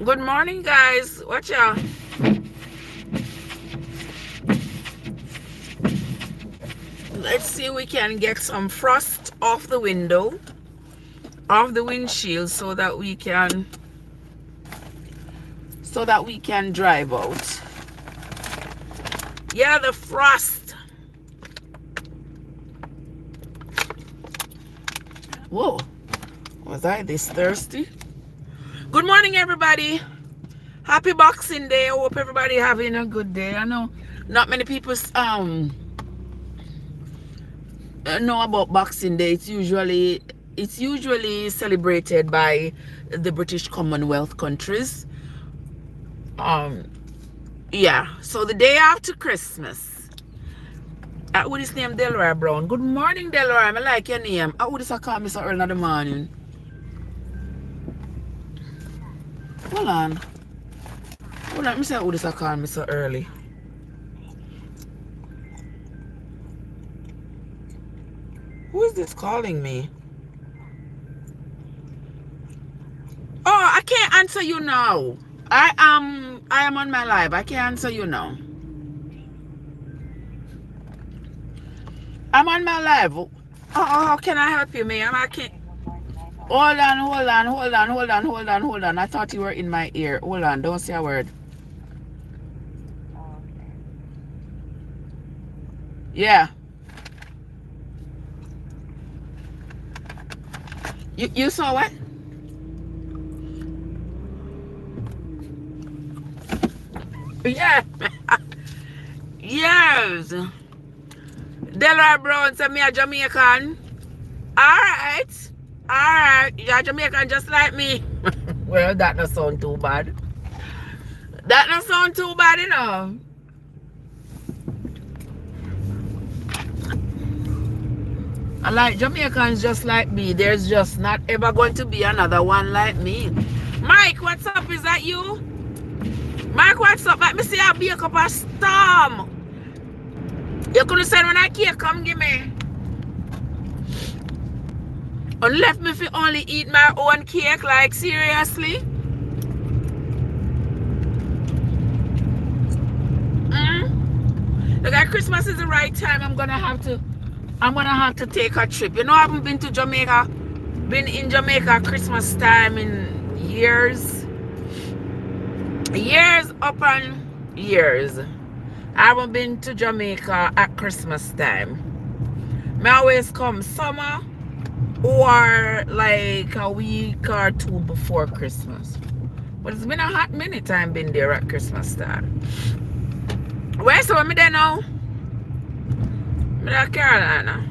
Good morning, guys. Watch out. Let's see if we can get some frost off the window, off the windshield, so that we can drive out. Yeah, the frost. Whoa, was I this thirsty? Good morning, everybody. Happy Boxing Day. I hope everybody having a good day. I know not many people know about Boxing Day. It's usually celebrated by the British Commonwealth countries. Yeah, so the day after Christmas. What is name? Delroy Brown. Good morning, Delroy. I like your name. What is I call me so early in the morning? Hold on. Let me say who this I call me so early. Who is this calling me? Oh, I can't answer you now. I am on my live. I can't answer you now. I'm on my live. Oh, how can I help you, ma'am? I can't. Hold on. I thought you were in my ear. Hold on, don't say a word. Yeah. You saw what? Yeah. Yes. Delroy Brown said me a Jamaican. Alright. You're a Jamaican just like me. Well, that not sound too bad. That not sound too bad, you know. I like Jamaicans just like me. There's just not ever going to be another one like me. Mike, what's up? Is that you? Mike, what's up? Let me see a bake up a storm. You couldn't say when I cake come give me. And left me for only eat my own cake, like seriously? Look, at Christmas is the right time. I'm gonna have to take a trip. You know, I haven't been to Jamaica. Been in Jamaica Christmas time in years. Years upon years. I haven't been to Jamaica at Christmas time. I always come summer or like a week or two before Christmas. But it's been a hot minute time been there at Christmas time. Where's so me there now? Me there Carolina.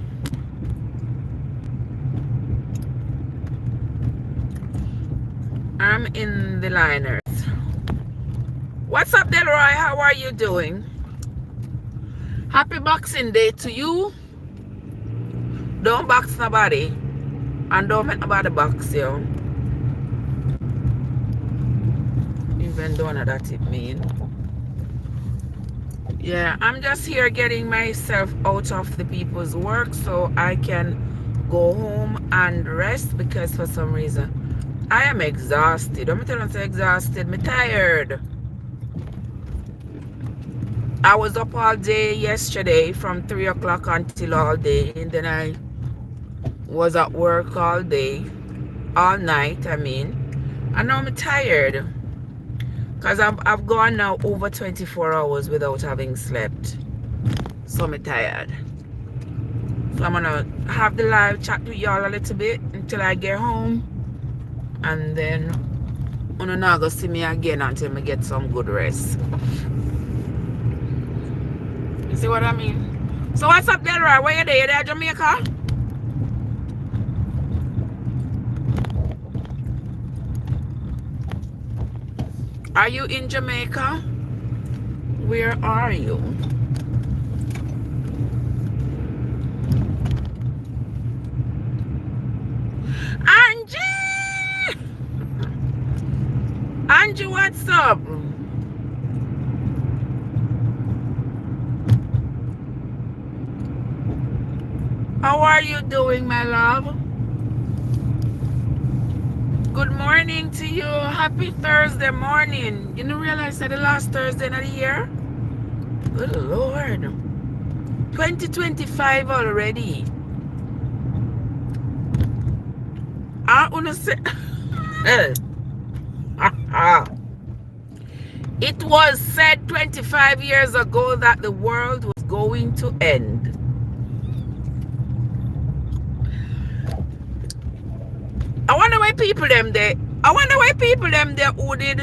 I'm in the liners. What's up, Delroy? How are you doing? Happy Boxing Day to you. Don't box nobody. And don't make nobody box you. Even though not that it mean. Yeah, I'm just here getting myself out of the people's work so I can go home and rest, because for some reason I am exhausted. I'm telling you, I'm exhausted. I'm tired. I was up all day yesterday from 3 o'clock until all day, and then I was at work all day, all night, I mean. And now I'm tired because I've gone now over 24 hours without having slept. So I'm tired. So I'm gonna have the live chat with y'all a little bit until I get home, and then you're not gonna see me again until I get some good rest. You see what I mean? So what's up, Delroy? Where you there? You there, Jamaica? Are you in Jamaica? Where are you? Angie! Angie, what's up? How are you doing, my love? Good morning to you. Happy Thursday morning. You don't realize that the last Thursday of the year? Good Lord. 2025 already. I want to say... It was said 25 years ago that the world was going to end. I wonder why people them there. I wonder why people them there who did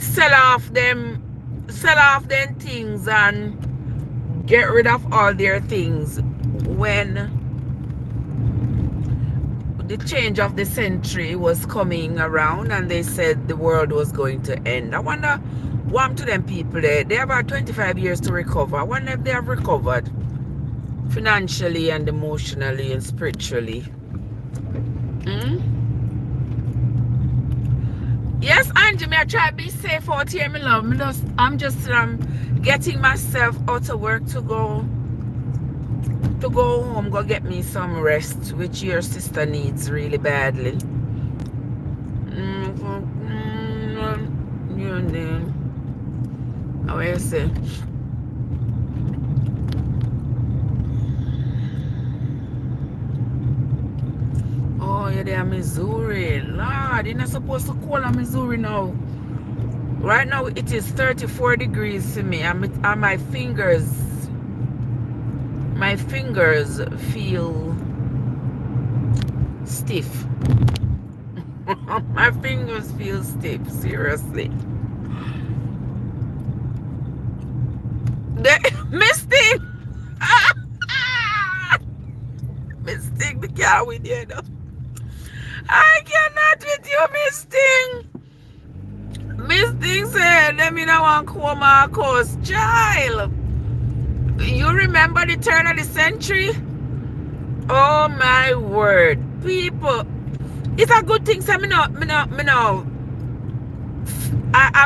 sell off them things and get rid of all their things when the change of the century was coming around and they said the world was going to end. I wonder what happened to them people there. They have about 25 years to recover. I wonder if they have recovered financially and emotionally and spiritually. Yes, Angie, I try to be safe out here, my love. I'm just getting myself out of work to go home, go get me some rest, which your sister needs really badly. How you say? Oh, you're there, Missouri. Lord, you're not supposed to call on Missouri now. Right now, it is 34 degrees to me. And my fingers feel stiff. My fingers feel stiff, seriously. Mystic! Mystic, the car with you though. I cannot with you, Mystic. Mystic said, let me know one coma course. Child, you remember the turn of the century? Oh my word. People, it's a good thing. So I'm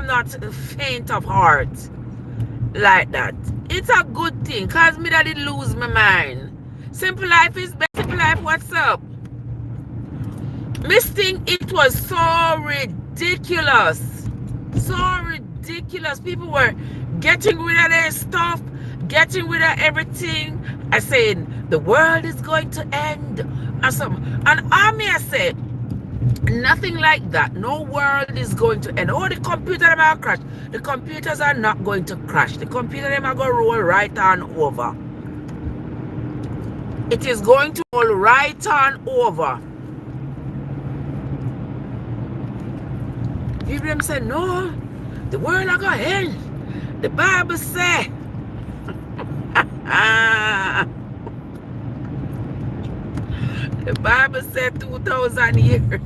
not faint of heart like that. It's a good thing because me that did lose my mind. Simple life is better. Simple life, what's up? Misting, it was so ridiculous. So ridiculous. People were getting rid of their stuff, getting rid of everything. I said, the world is going to end. And Army, I said, nothing like that. No world is going to end. Oh, the computer them are crash. The computers are not going to crash. The computer them are going to roll right on over. It is going to roll right on over. People them say, no, the world are going to end. The Bible say. The Bible said 2,000 years.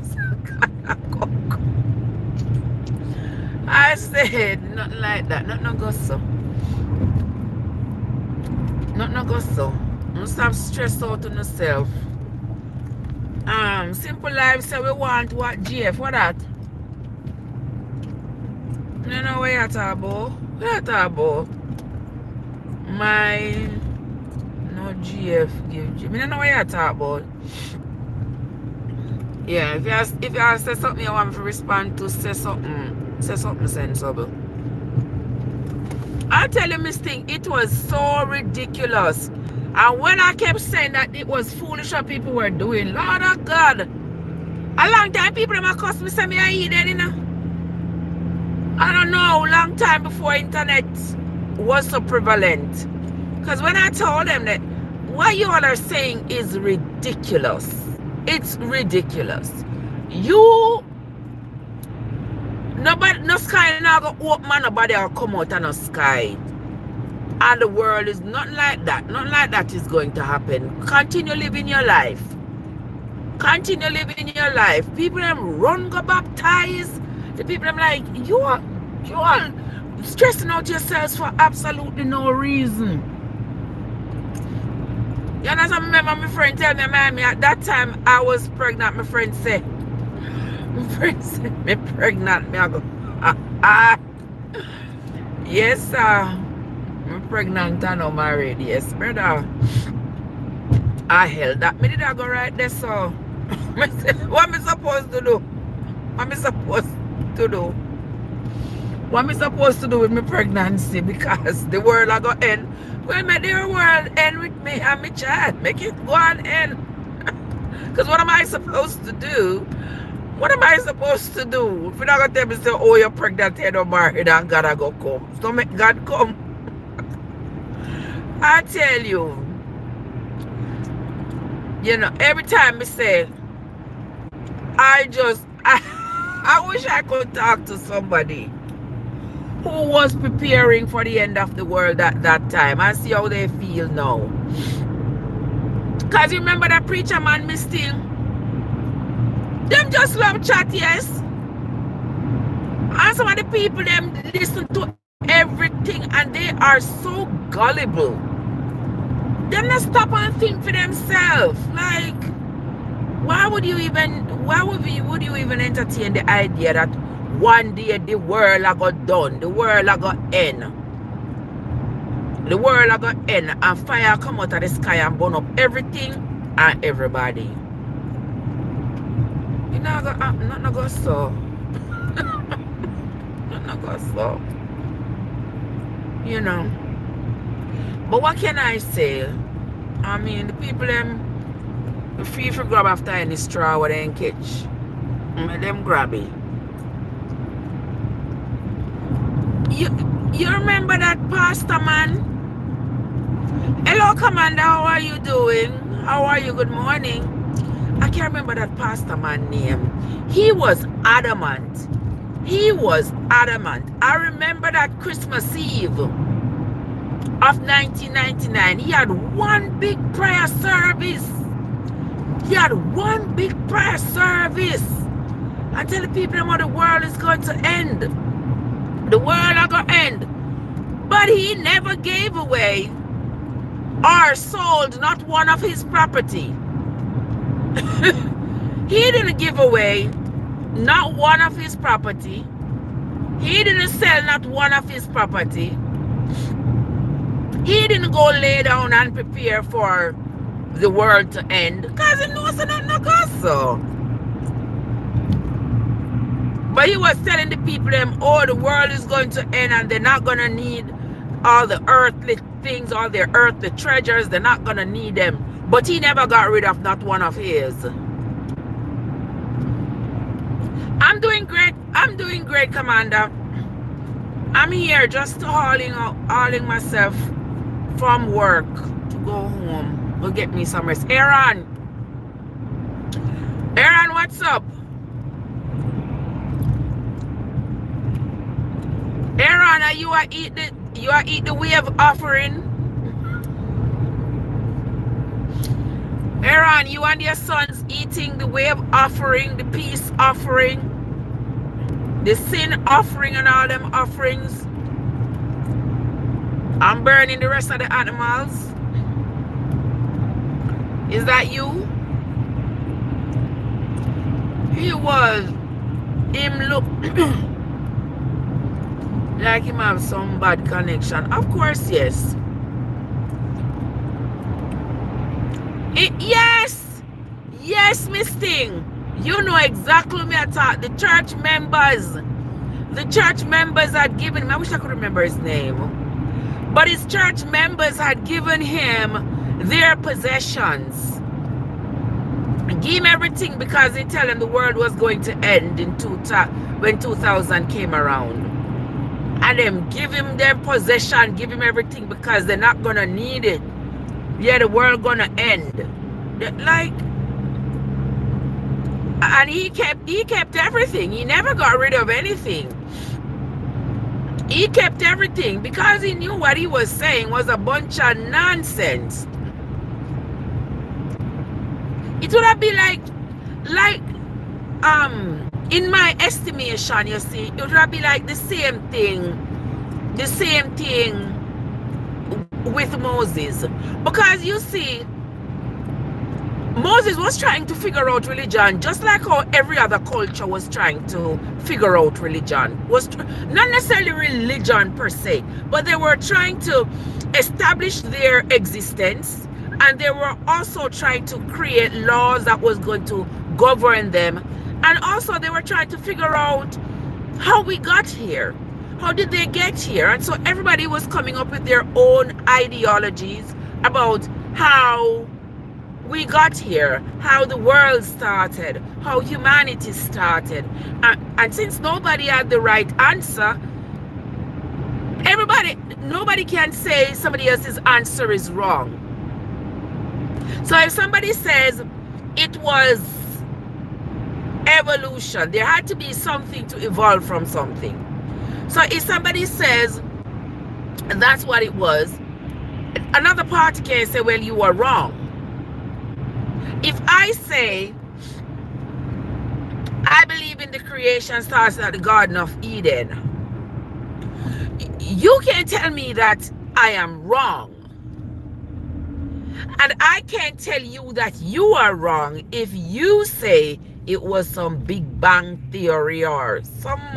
I said, nothing like that. Nothing go so. Nothing go so. Don't stop stress out on yourself. Simple life say we want what GF, what that? You know what you're talking about? What you talking about? My no GF give G. I don't know what you're talking about. Yeah, if you say something you want me to respond to, say something sensible. I tell you, Miss Thing, it was so ridiculous. And when I kept saying that it was foolish what people were doing, Lord of God, a long time people might cuss me say me I eat it, you know. I don't know, long time before internet was so prevalent. Because when I told them that what you all are saying is ridiculous. It's ridiculous. No sky now go open, nobody will come out of no sky. And the world is not like that. Not like that is going to happen. Continue living your life. Continue living your life. People them run go baptize. The people them like, you are stressing out yourselves for absolutely no reason. You understand? Remember my friend tell me, at that time I was pregnant. My friend said, me pregnant. Me I go, yes, sir. I'm pregnant and I'm married. Yes, brother. I held that. Me did I go right there, so. What am I supposed to do? What am I supposed to do? What am I supposed to do with my pregnancy? Because the world are going to end. Well, make the world end with me and my child. Make it go and end. Because what am I supposed to do? What am I supposed to do? If you're not going to tell me, say, oh, you're pregnant, you're not married, and God are going to come. So make God come. I tell you, every time I say, I wish I could talk to somebody who was preparing for the end of the world at that time and see how they feel now. Because you remember that preacher man, me still? Them just love chat, yes. And some of the people, them listen to everything and they are so gullible. Them not stop and think for themselves. Like, why would you even entertain the idea that one day the world are got done, the world are got end. The world are got end and fire come out of the sky and burn up everything and everybody. You know, not go so. Not go so. But what can I say? I mean, the people them free for grab after any straw what they catch. Let them grab it. You remember that pastor man? Hello, Commander, how are you doing? How are you? Good morning. I can't remember that pastor man name. He was adamant. He was adamant. I remember that Christmas Eve of 1999. He had one big prayer service. He had one big prayer service. I tell the people how the world is going to end. The world is going to end. But he never gave away or sold not one of his property. He didn't give away not one of his property. He didn't sell not one of his property. He didn't go lay down and prepare for the world to end. Because he knows it's not going so. But he was telling the people them, oh, the world is going to end and they're not going to need all the earthly things, all their earthly treasures. They're not going to need them. But he never got rid of not one of his. I'm doing great. I'm doing great, Commander. I'm here just hauling myself from work to go home. Go get me some rest. Aaron, what's up? Aaron, are you eat the wave offering? Aaron, you and your sons eating the wave offering, the peace offering, the sin offering and all them offerings. I'm burning the rest of the animals. Is that you? Him look like him have some bad connection. Of course, yes. Yes, Miss Thing. You know exactly me I thought. The church members had given him, I wish I could remember his name. But his church members had given him their possessions. Give him everything because they tell him the world was going to end when 2000 came around. And them give him their possession, give him everything because they're not gonna need it. Yeah, the world gonna end. Like, and he kept everything. He never got rid of anything. He kept everything because he knew what he was saying was a bunch of nonsense. It would have been like in my estimation, you see, it would have been like the same thing with Moses. Because you see, Moses was trying to figure out religion just like how every other culture was trying to figure out religion. Not necessarily religion per se, but they were trying to establish their existence, and they were also trying to create laws that was going to govern them. And also they were trying to figure out how we got here. How did they get here? And so everybody was coming up with their own ideologies about how we got here, how the world started, how humanity started. And since nobody had the right answer, nobody can say somebody else's answer is wrong. So if somebody says it was evolution, there had to be something to evolve from something. So if somebody says that's what it was, another party can say, well, you are wrong. If I say I believe in the creation starts at the Garden of Eden, you can tell me that I am wrong. And I can't tell you that you are wrong if you say it was some Big Bang theory or some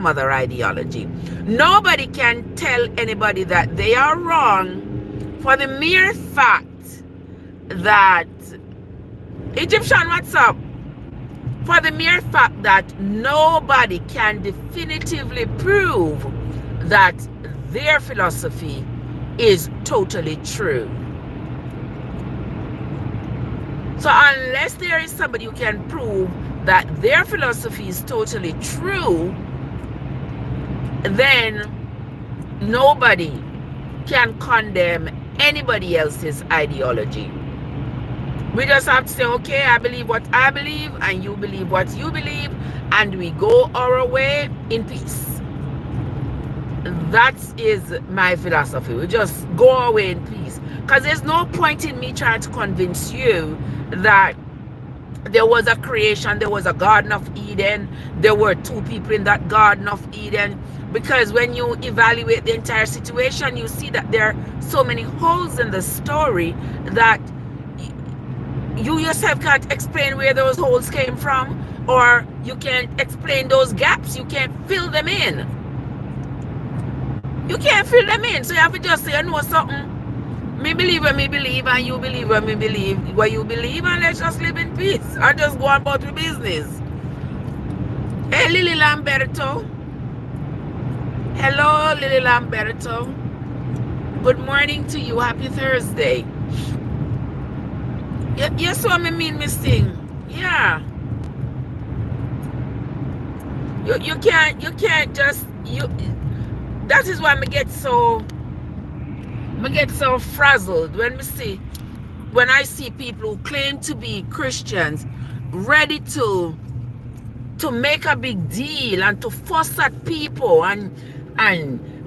other ideology. Nobody can tell anybody that they are wrong for the mere fact that Egyptian, what's up? For the mere fact that nobody can definitively prove that their philosophy is totally true. So unless there is somebody who can prove that their philosophy is totally true, then nobody can condemn anybody else's ideology. We just have to say, okay, I believe what I believe and you believe what you believe, and we go our way in peace. That is my philosophy. We just go away in peace, because there's no point in me trying to convince you that there was a creation, there was a Garden of Eden, there were two people in that Garden of Eden, because when you evaluate the entire situation, you see that there are so many holes in the story that you yourself can't explain where those holes came from, or you can't explain those gaps. You can't fill them in. You can't fill them in. So you have to just say, I know something. Me believe what me believe, and you believe what me believe, what you believe, and let's just live in peace and just go about the business. Hey, Lily Lamberto. Hello, Lily Lamberto. Good morning to you. Happy Thursday. You saw me mean me sing. Yeah. You can't just that is why I get so frazzled when I see people who claim to be Christians ready to make a big deal and to fuss at people and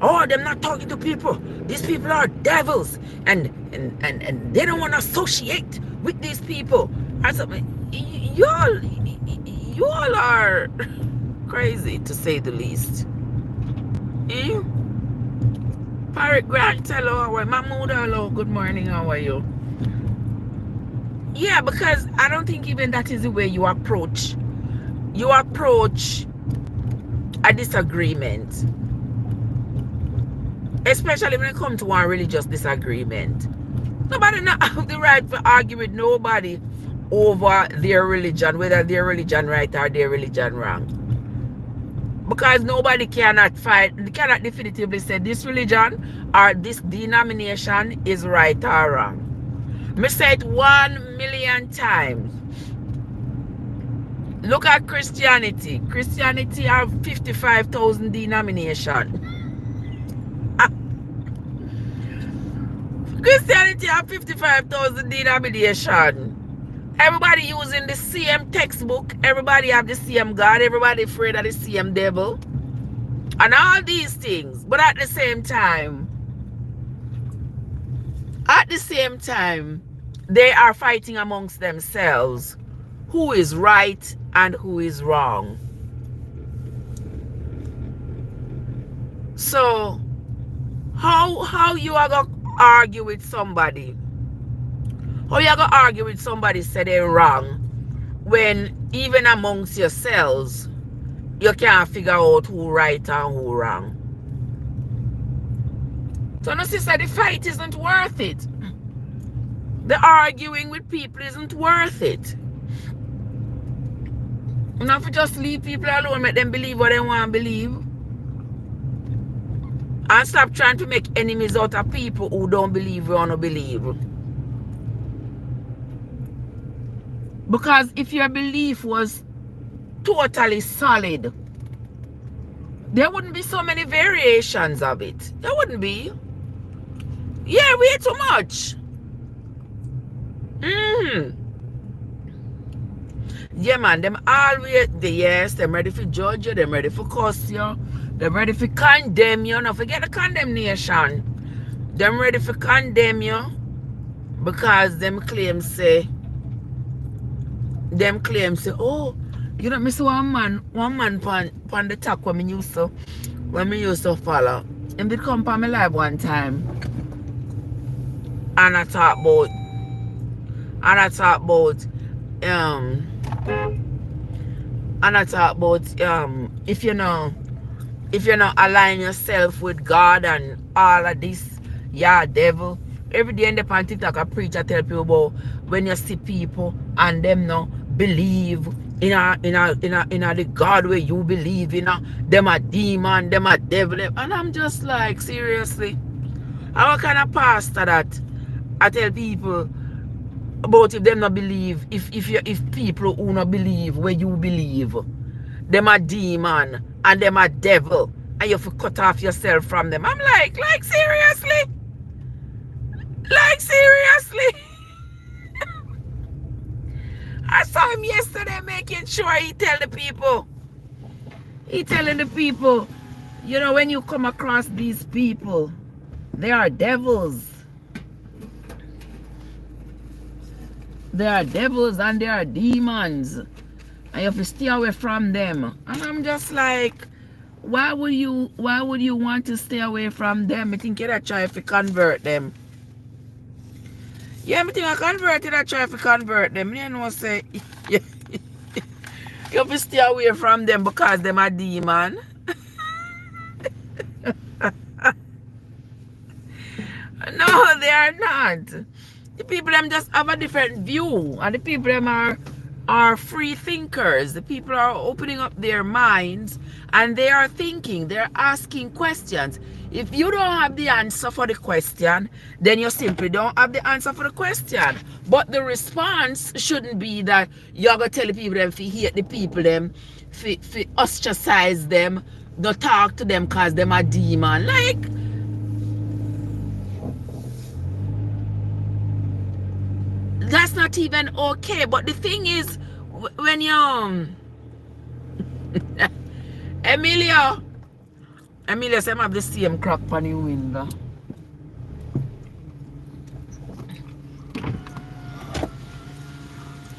oh, they're not talking to people. These people are devils and they don't want to associate with these people. I said, you all are crazy, to say the least. Eh? Pirate Grant, hello, how are you? Mahmoud, hello, good morning, how are you? Yeah, because I don't think even that is the way you approach a disagreement. Especially when it comes to one religious disagreement. Nobody not have the right to argue with nobody over their religion, whether their religion right or their religion wrong. Because nobody cannot definitively say this religion or this denomination is right or wrong. Me say it 1,000,000 times. Look at Christianity. Christianity have 55,000 denominations. Christianity have 55,000 denominations. Everybody using the same textbook. Everybody have the same God. Everybody afraid of the same devil. And all these things. But at the same time, they are fighting amongst themselves. Who is right and who is wrong. So, how you are going to argue with somebody? How you going to argue with somebody say they're wrong when even amongst yourselves you can't figure out who right and who wrong? So no, sister, the fight isn't worth it. The arguing with people isn't worth it. Not for just leave people alone, make them believe what they want to believe. And stop trying to make enemies out of people who don't believe what want to believe. Because if your belief was totally solid, there wouldn't be so many variations of it. There wouldn't be. Yeah, way too much. Yeah, man, them always, yes, them ready for judge you, them ready for curse you, them ready for condemn you. Now forget the condemnation. Them ready for condemn you because them claim say, oh, you know, miss one man pan the talk when me used to follow. And they come on my live one time. And I talk about if you not align yourself with God and all of this, yeah, devil. Every day in the pan TikTok I preach, I tell people about when you see people and them no believe in the God where you believe in, them a demon, them a devil, and I'm just like, seriously, how kind of pastor that I tell people about if them not believe, if people who not believe where you believe, them a demon and them a devil, and you have to cut off yourself from them. I'm like seriously? Like seriously? I saw him yesterday making sure he telling the people, you know, when you come across these people, they are devils. They are devils and they are demons. And you have to stay away from them. And I'm just like, why would you want to stay away from them? I think you'd try to convert them. Yeah, I think I converted, I try to convert them. You know, say, you have to stay away from them because them are demon. No, they are not. The people them just have a different view, and the people them are free thinkers. The people are opening up their minds and they are thinking, they're asking questions. If you don't have the answer for the question, then you simply don't have the answer for the question. But the response shouldn't be that you're going to tell the people them to hate the people them, to ostracize them, not talk to them because them are demon. Like, that's not even okay. But the thing is, when you Emilio said I have the same crack on the window.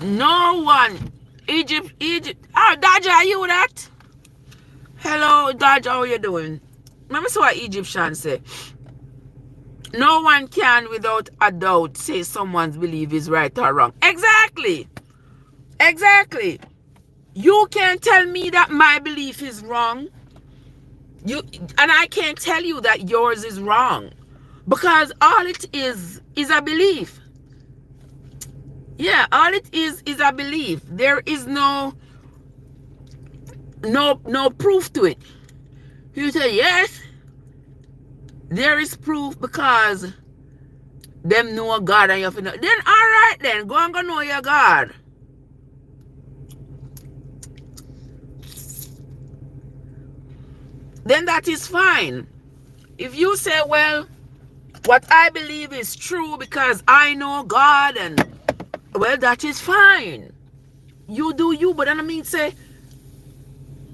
No one. Egypt. Oh, Dodger, are you that? Hello, Dodger, how you doing? Remember what Egyptians say? No one can without a doubt say someone's belief is right or wrong. Exactly. You can't tell me that my belief is wrong. And I can't tell you that yours is wrong. Because all it is a belief. Yeah, all it is a belief. There is no proof to it. You say, yes, there is proof because them know God and you have to know. Then all right then, go and go know your God. Then that is fine. If you say, well, what I believe is true because I know God, and well, that is fine. You do you, but then I mean say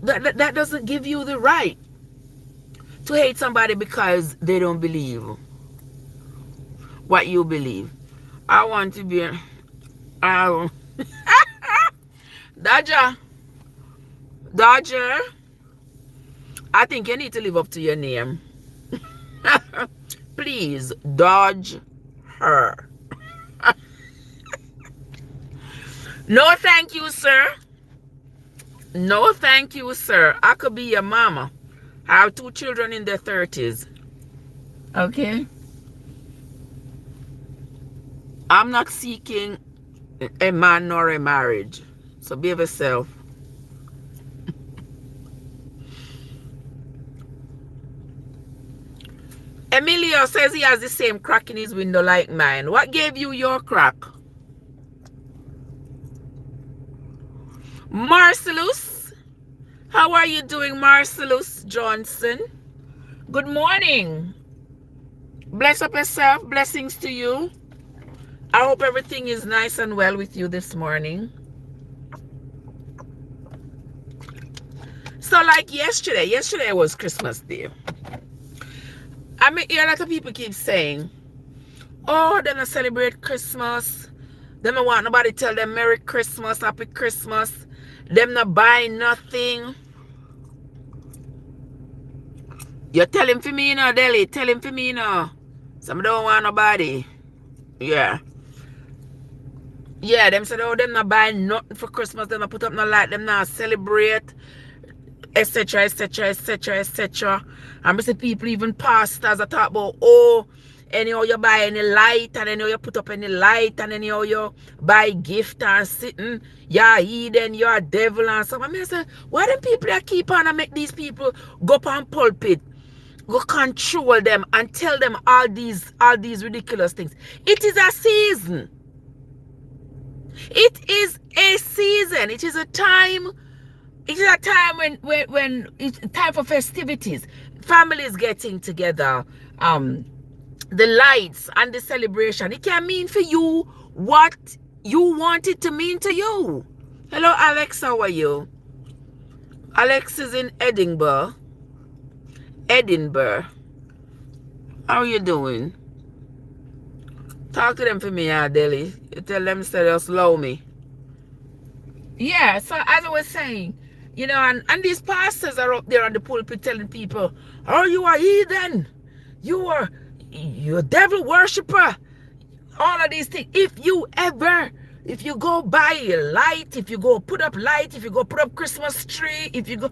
that doesn't give you the right to hate somebody because they don't believe what you believe. I want to be Dodger, I think you need to live up to your name. Please, dodge her. No, thank you, sir. No, thank you, sir. I could be your mama. I have 2 children in their 30s. Okay? I'm not seeking a man nor a marriage. So behave yourself. Emilio says he has the same crack in his window like mine. What gave you your crack? Marcellus, how are you doing, Marcellus Johnson? Good morning. Bless up yourself. Blessings to you. I hope everything is nice and well with you this morning. So like yesterday was Christmas Day. I mean, a lot of people keep saying, oh, they don't celebrate Christmas. They don't want nobody tell them Merry Christmas, Happy Christmas. Them not buy nothing. You tell him for me, you know, Deli. Tell him for me, you know. Some don't want nobody. Yeah. Yeah, them said, oh, them not buy nothing for Christmas. Them not put up no light. Them not celebrate. Etc, etc, etc, etc. And I see people, even pastors, that talk about, oh, anyhow you buy any light, and anyhow you put up any light, and anyhow you buy gift and sitting, you're heathen, you're a devil and something. I mean, I say, why them people that keep on and make these people go up on pulpit, go control them and tell them all these ridiculous things? It is a season. It is a season. It is a time. It is a time when it's time for festivities, families getting together, the lights and the celebration. It can mean for you what you want it to mean to you. Hello, Alex. How are you? Alex is in Edinburgh. How are you doing? Talk to them for me, Adeli. You tell them to just allow me. Yeah, so as I was saying, you know, and these pastors are up there on the pulpit telling people, oh, you are heathen. You're a devil worshiper. All of these things. If you go buy a light, if you go put up light, if you go put up Christmas tree, if you go,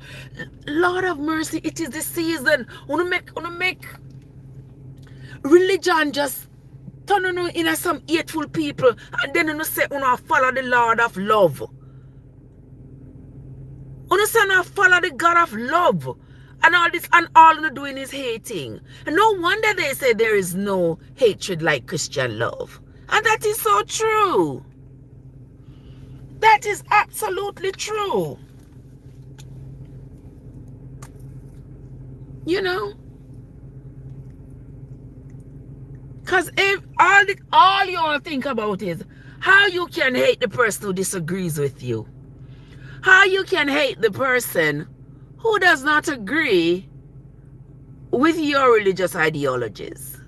Lord of mercy, it is the season. Wanna make religion just turn on in some hateful people, and then you say follow the Lord of love. You say follow the God of love. And all this, and all you're doing is hating. And no wonder they say there is no hatred like Christian love. And that is so true. That is absolutely true. You know? Because if all you want to think about is how you can hate the person who disagrees with you. How you can hate the person who does not agree with your religious ideologies.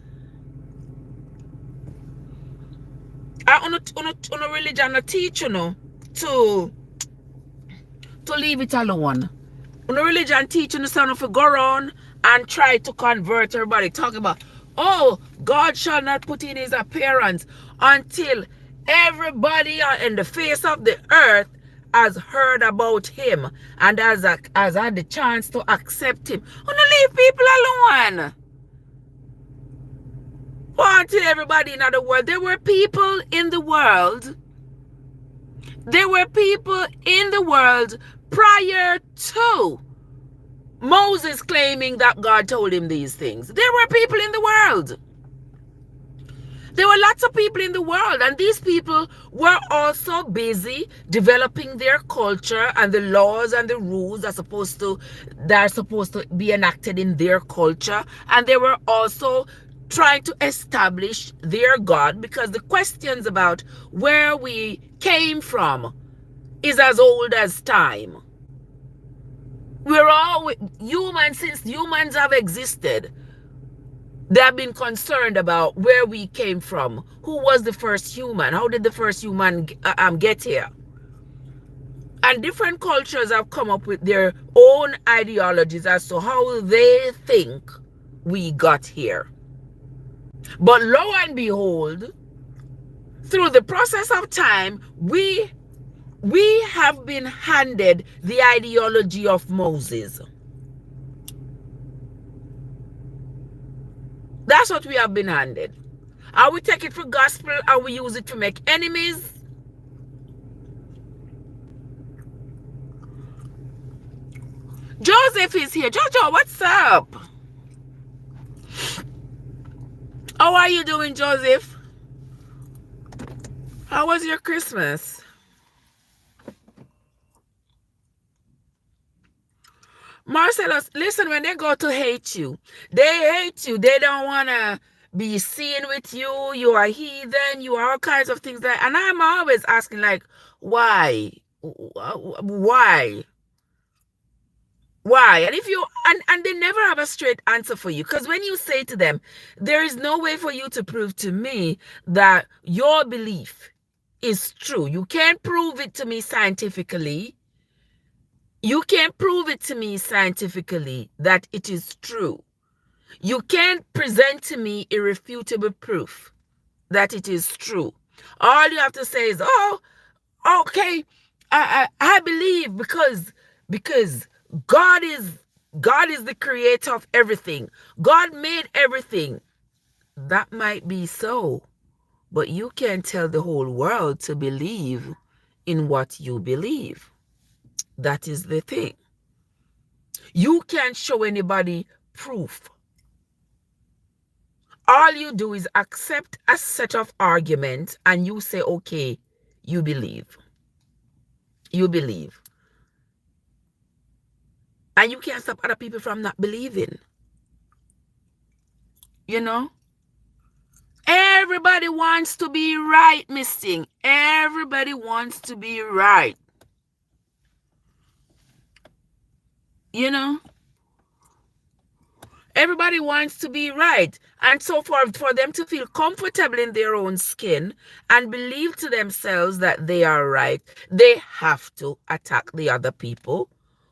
On a religion teach you to leave it alone. On a religion teach you to go around and try to convert everybody. Talk about, oh, God shall not put in his appearance until everybody in the face of the earth has heard about him and has had the chance to accept him. Leave people alone. Until everybody in the world. There were people in the world. There were people in the world prior to Moses claiming that God told him these things. There were people in the world. There were lots of people in the world, and these people were also busy developing their culture and the laws and the rules that are supposed to be enacted in their culture. And they were also trying to establish their God, because the questions about where we came from is as old as time. We're all humans. Since humans have existed, they have been concerned about where we came from. Who was the first human? How did the first human get here? And different cultures have come up with their own ideologies as to how they think we got here. But lo and behold, through the process of time, we have been handed the ideology of Moses. That's what we have been handed. And we take it for gospel and we use it to make enemies. Joseph is here. Jojo, what's up? How are you doing, Joseph? How was your Christmas? Marcellus, listen, when they go to hate you, they hate you. They don't want to be seen with you. You are heathen. You are all kinds of things. And I'm always asking, like, why? Why? Why? And if you and they never have a straight answer for you, because when you say to them, there is no way for you to prove to me that your belief is true. You can't prove it to me scientifically. You can't prove it to me scientifically that it is true. You can't present to me irrefutable proof that it is true. All you have to say is, oh, okay, I believe because God is God is the creator of everything. God made everything. That might be so, but you can't tell the whole world to believe in what you believe. That is the thing. You can't show anybody proof. All you do is accept a set of arguments and you say, okay, you believe. You believe. And you can't stop other people from not believing. You know? Everybody wants to be right, Missing. Everybody wants to be right. You know? Everybody wants to be right. And so for them to feel comfortable in their own skin and believe to themselves that they are right, they have to attack the other people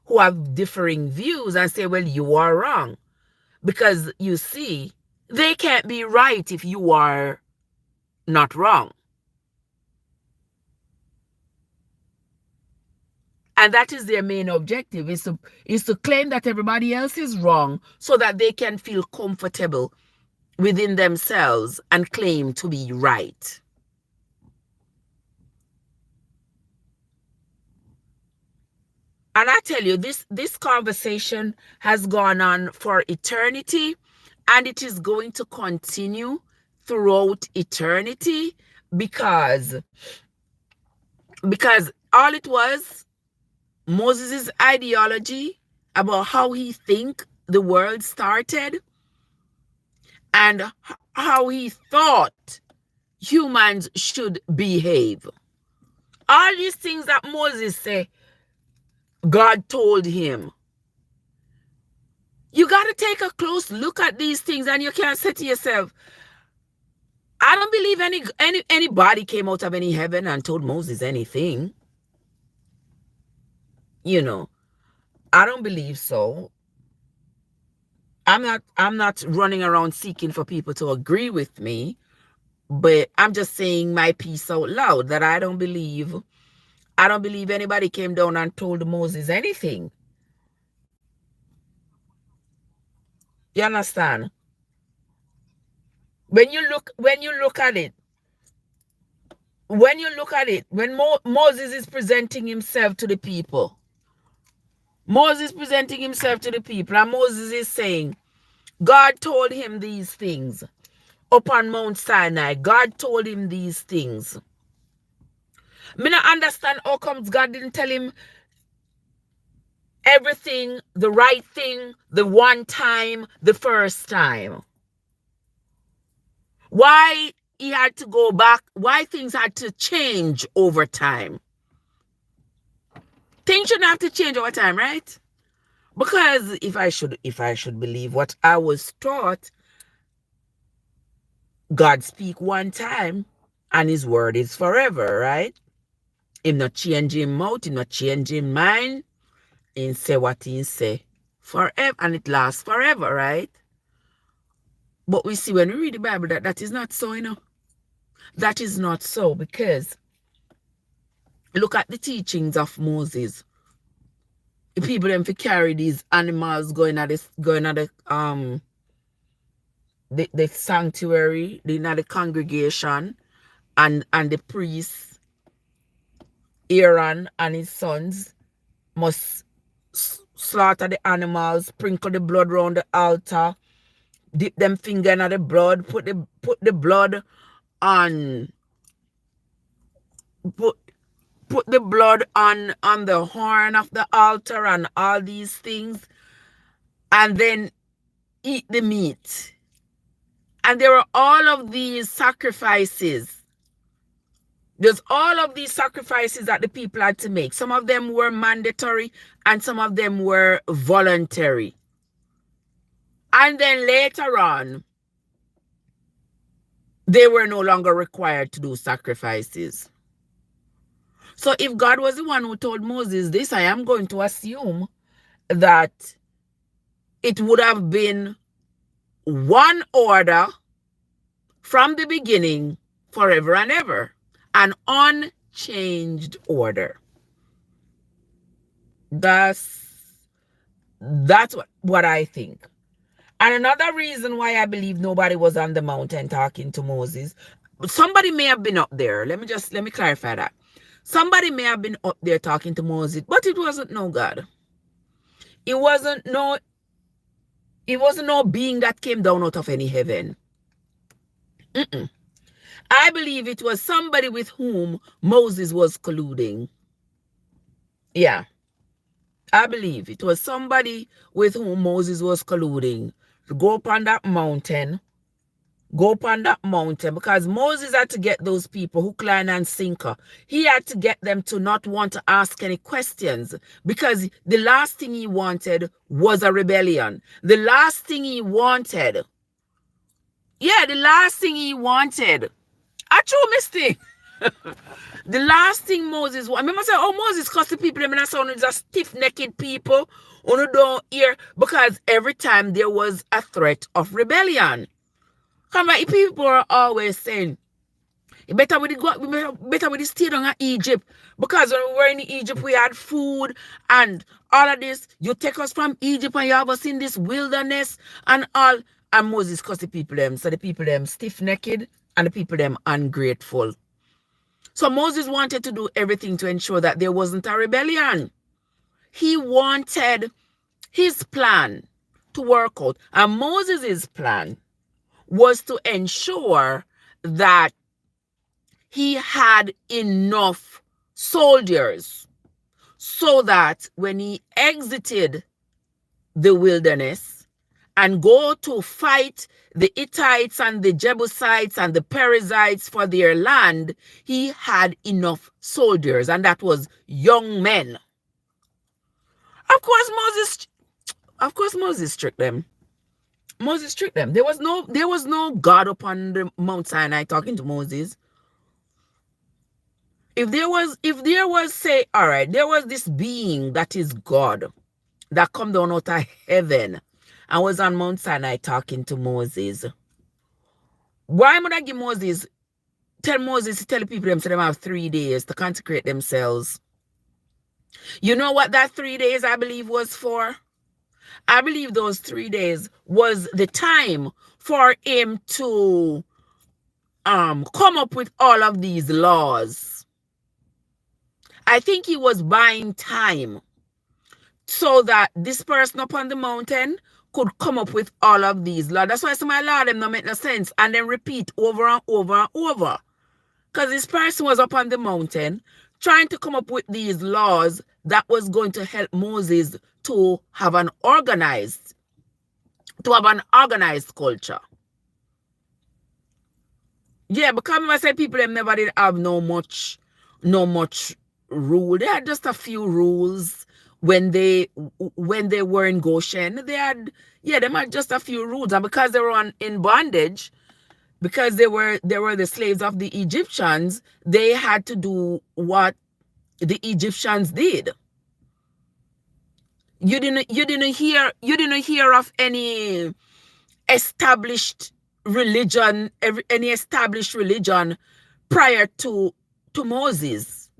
who have differing views and say, well, you are wrong. Because you see, they can't be right if you are not wrong. And that is their main objective, is to claim that everybody else is wrong so that they can feel comfortable within themselves and claim to be right. And I tell you, this conversation has gone on for eternity, and it is going to continue throughout eternity because all it was Moses' ideology about how he think the world started and how he thought humans should behave. All these things that Moses said, God told him. You got to take a close look at these things, and you can't say to yourself, I don't believe anybody came out of any heaven and told Moses anything. You know, I don't believe so. I'm not running around seeking for people to agree with me, but I'm just saying my piece out loud that I don't believe anybody came down and told Moses anything. You understand? When you look at it, when Moses is presenting himself to the people, Moses presenting himself to the people, and Moses is saying, God told him these things upon Mount Sinai. God told him these things. Me not understand how comes God didn't tell him everything, the right thing, the one time, the first time. Why he had to go back, why things had to change over time. Things shouldn't have to change over time, right? Because if I should believe what I was taught, God speak one time and his word is forever, right? Him not change him mouth, him not change him mind, he say what he say forever, and it lasts forever, right? But we see when we read the Bible that is not so, you know. That is not so, because look at the teachings of Moses. The people them to carry these animals going at the sanctuary, the congregation, and the priests, Aaron and his sons, must slaughter the animals, sprinkle the blood around the altar, dip them finger in the blood, put the blood on put put the blood on the horn of the altar and all these things, and then eat the meat. And there were all of these sacrifices. There's all of these sacrifices that the people had to make. Some of them were mandatory and some of them were voluntary. And then later on, they were no longer required to do sacrifices. So if God was the one who told Moses this, I am going to assume that it would have been one order from the beginning, forever and ever, an unchanged order. That's what I think. And another reason why I believe nobody was on the mountain talking to Moses, somebody may have been up there. Let me clarify that. Somebody may have been up there talking to Moses, but it wasn't no God. It wasn't no being that came down out of any heaven. I believe it was somebody with whom Moses was colluding. Yeah. I believe it was somebody with whom Moses was colluding to go upon that mountain. Go upon that mountain, because Moses had to get those people hook, line, and sinker. He had to get them to not want to ask any questions, because the last thing he wanted was a rebellion. The last thing he wanted. Yeah, the last thing he wanted. A true mistake. The last thing Moses wanted. Remember, I said, oh, Moses cussed the people, and I said, it's a stiff-necked people who don't hear, because every time there was a threat of rebellion. Come on, people are always saying, better with the stay down in Egypt, because when we were in Egypt, we had food and all of this. You take us from Egypt and you have us in this wilderness and all. And Moses cussed the people them. So the people them stiff-necked and the people them ungrateful. So Moses wanted to do everything to ensure that there wasn't a rebellion. He wanted his plan to work out. And Moses' plan was to ensure that he had enough soldiers so that when he exited the wilderness and go to fight the Hittites and the Jebusites and the Perizzites for their land, he had enough soldiers, and that was young men. Of course, Moses tricked them. Moses tricked them. There was no God upon the Mount Sinai talking to Moses. If there was, say, all right, there was this being that is God that come down out of heaven and was on Mount Sinai talking to Moses. Why would I give Moses, tell Moses to tell the people them so they have 3 days to consecrate themselves? You know what that 3 days I believe was for? I believe those 3 days was the time for him to come up with all of these laws. I think he was buying time so that this person up on the mountain could come up with all of these laws. That's why some of my law them don't make no sense, and then repeat over and over and over. Because this person was up on the mountain trying to come up with these laws that was going to help Moses to have an organized culture. Yeah, because I said people them never did have no much rule. They had just a few rules when they were in Goshen. They had just a few rules, and because they were in bondage, because they were the slaves of the Egyptians, they had to do what the Egyptians did. You didn't hear of any established religion, any established religion prior to Moses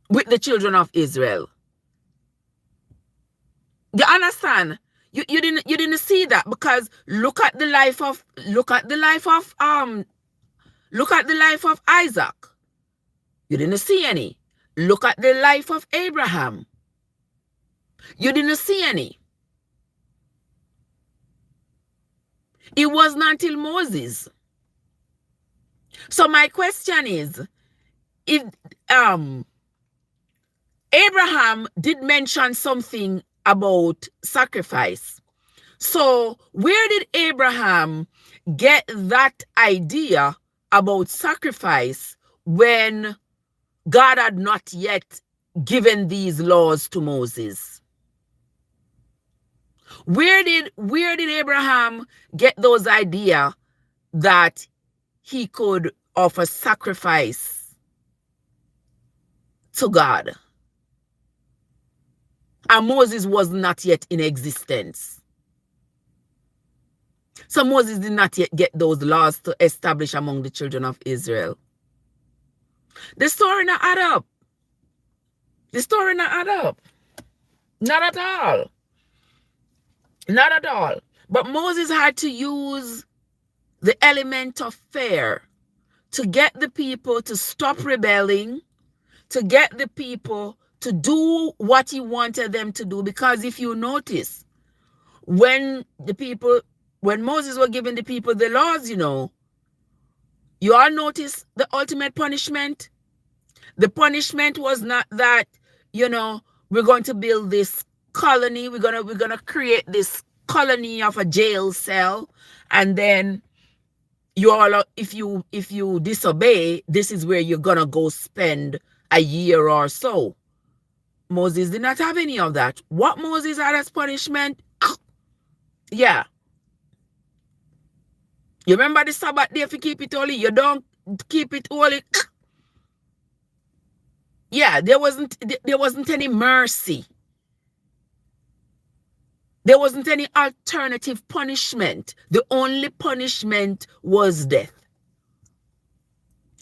with the children of Israel. You understand? You didn't see that, because look at the life of Isaac. You didn't see any. Look at the life of Abraham. You didn't see any. It was not until Moses. So my question is, if Abraham did mention something about sacrifice, so where did Abraham get that idea about sacrifice when God had not yet given these laws to Moses? Where did Abraham get those ideas that he could offer sacrifice to God? And Moses was not yet in existence. So Moses did not yet get those laws to establish among the children of Israel. The story not add up. The story not add up. Not at all. Not at all. But Moses had to use the element of fear to get the people to stop rebelling, to get the people to do what he wanted them to do. Because if you notice, when Moses was giving the people the laws, you all notice the ultimate punishment. The punishment was not that, we're going to build this colony, we're gonna create this colony of a jail cell, and then you all, if you disobey, this is where you're gonna go spend a year or so. Moses did not have any of that. What Moses had as punishment? Yeah. You remember the Sabbath day if you keep it holy? You don't keep it holy. Yeah, there wasn't any mercy. There wasn't any alternative punishment. The only punishment was death.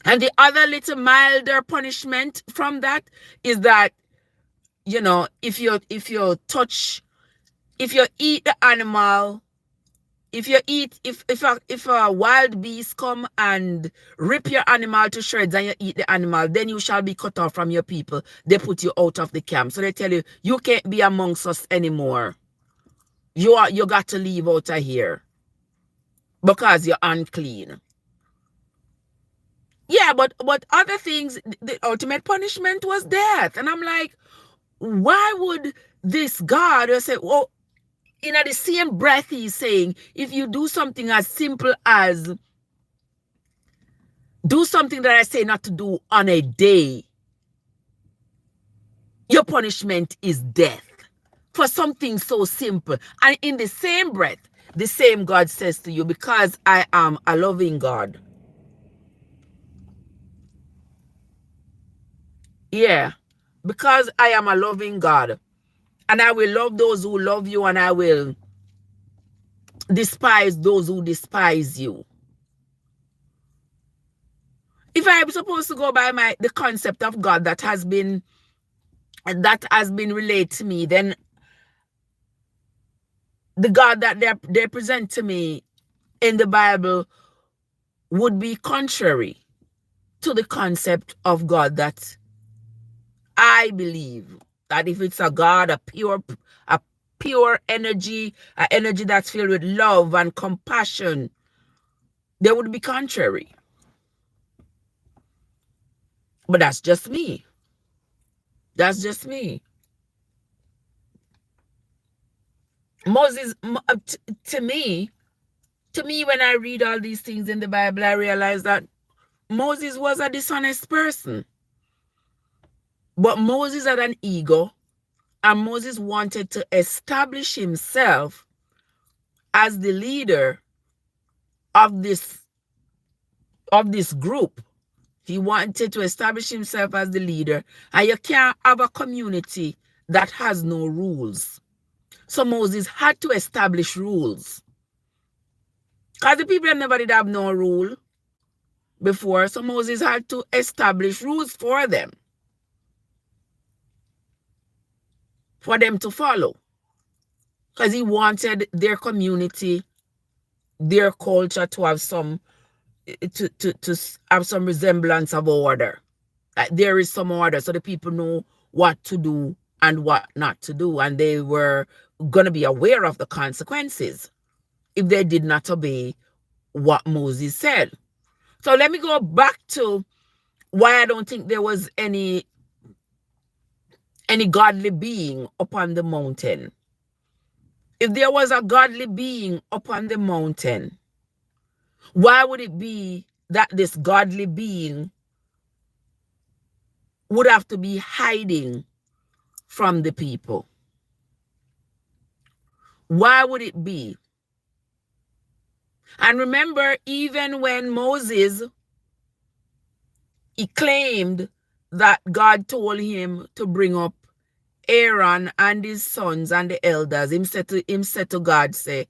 And the other little milder punishment from that is that, if you eat the animal, if a wild beast come and rip your animal to shreds and you eat the animal, then you shall be cut off from your people. They put you out of the camp. So they tell you, you can't be amongst us anymore. You got to leave out of here because you're unclean. Yeah, but other things, the ultimate punishment was death. And I'm like, why would this God say, well, in the same breath he's saying, if you do something as simple as do something that I say not to do on a day, your punishment is death for something so simple. And in the same breath, the same God says to you, because I am a loving God. Yeah, because I am a loving God. And I will love those who love you, and I will despise those who despise you. If I'm supposed to go by the concept of God that has been relayed to me, then the God that they present to me in the Bible would be contrary to the concept of God that I believe. That if it's a God, a pure energy, an energy that's filled with love and compassion, they would be contrary. But that's just me. That's just me. Moses, to me, when I read all these things in the Bible, I realize that Moses was a dishonest person. But Moses had an ego, and Moses wanted to establish himself as the leader of this group. He wanted to establish himself as the leader, and you can't have a community that has no rules. So Moses had to establish rules, because the people never did have no rule before. So Moses had to establish rules for them to follow, because he wanted their community, their culture to have some have some resemblance of order. Like there is some order, so the people know what to do and what not to do, and they were going to be aware of the consequences if they did not obey what Moses said. So let me go back to why I don't think there was any godly being upon the mountain. If there was a godly being upon the mountain, why would it be that this godly being would have to be hiding from the people? Why would it be? And remember, even when Moses, he claimed that God told him to bring up Aaron and his sons and the elders, him said to God, say,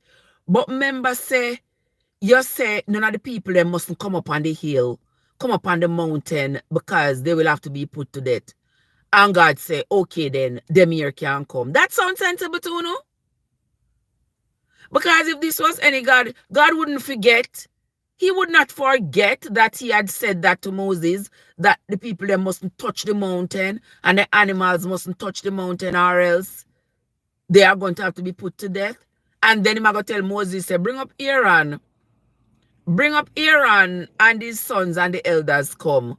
but remember, say, you say none of the people them mustn't come up on the hill, come up on the mountain, because they will have to be put to death. And God say, okay then, them here can come. That sounds sensible to you, no? Because if this was any God, God wouldn't forget. He would not forget that he had said that to Moses, that the people them mustn't touch the mountain and the animals mustn't touch the mountain, or else they are going to have to be put to death. And then he might go tell Moses, say, bring up Aaron and his sons and the elders come.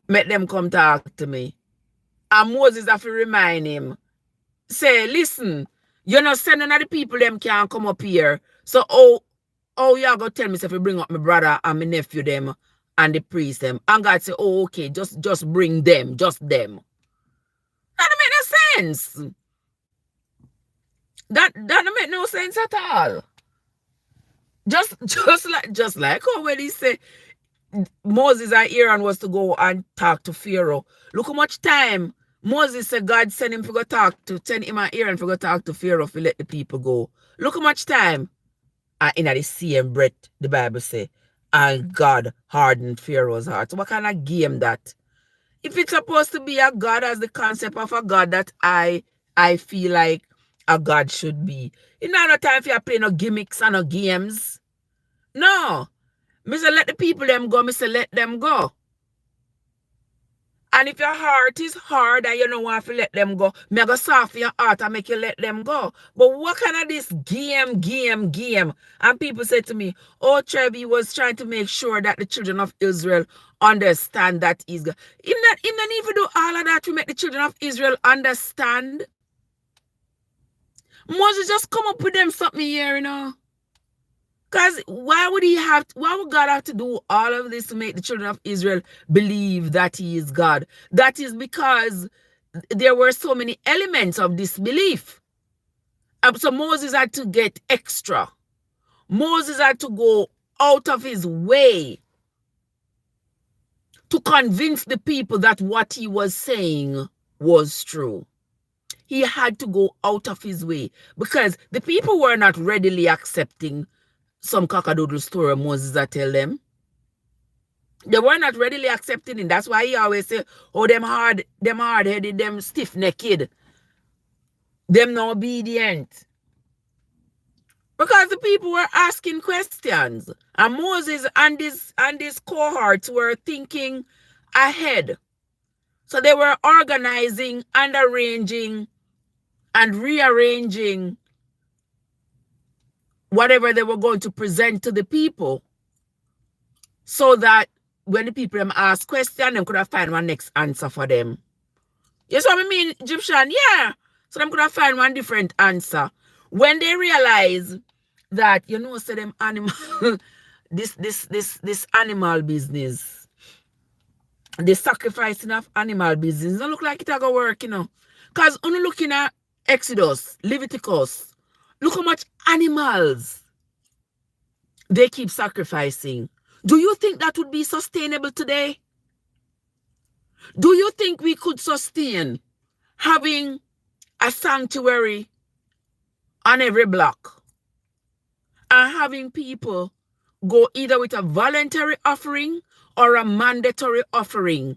Make them come talk to me. And Moses have to remind him, say, listen, you're not sending none of the people them can't come up here. So you are going to tell me if you bring up my brother and my nephew them and the priest them. And God say, oh, okay, just bring them, just them. That don't make no sense. That don't make no sense at all. Just like how when he say Moses and Aaron was to go and talk to Pharaoh. Look how much time Moses said God send him and Aaron to go talk to Pharaoh to let the people go. Look how much time. And in the same breath, the Bible say, and God hardened Pharaoh's heart. So what kind of game that? If it's supposed to be a God as the concept of a God that I feel like a God should be. It's not no time for you play no gimmicks and no games. No. Me say let the people them go, me say let them go. And if your heart is hard and you don't want to let them go, me go soften your heart and make you let them go. But what kind of this game? And people say to me, oh, Trev, he was trying to make sure that the children of Israel understand that he's God. He not even do all of that to make the children of Israel understand. Moses just come up with them something here, you know. Because why would God have to do all of this to make the children of Israel believe that he is God? That is because there were so many elements of disbelief. So Moses had to get extra. Moses had to go out of his way to convince the people that what he was saying was true. He had to go out of his way because the people were not readily accepting some cockadoodle story Moses that tell them. They were not readily accepting it. That's why he always say, oh, them hard-headed, them stiff-necked, them not obedient. Because the people were asking questions. And Moses and his cohorts were thinking ahead. So they were organizing and arranging and rearranging whatever they were going to present to the people, so that when the people ask questions, they could have find one next answer for them. You see what I mean, Egyptian? Yeah. So they could have find one different answer. When they realize that, you know, so them animal this animal business, the sacrificing of animal business, don't look like it gonna work, you know. Because when you're looking at Exodus, Leviticus, look how much animals they keep sacrificing. Do you think that would be sustainable today? Do you think we could sustain having a sanctuary on every block and having people go either with a voluntary offering or a mandatory offering,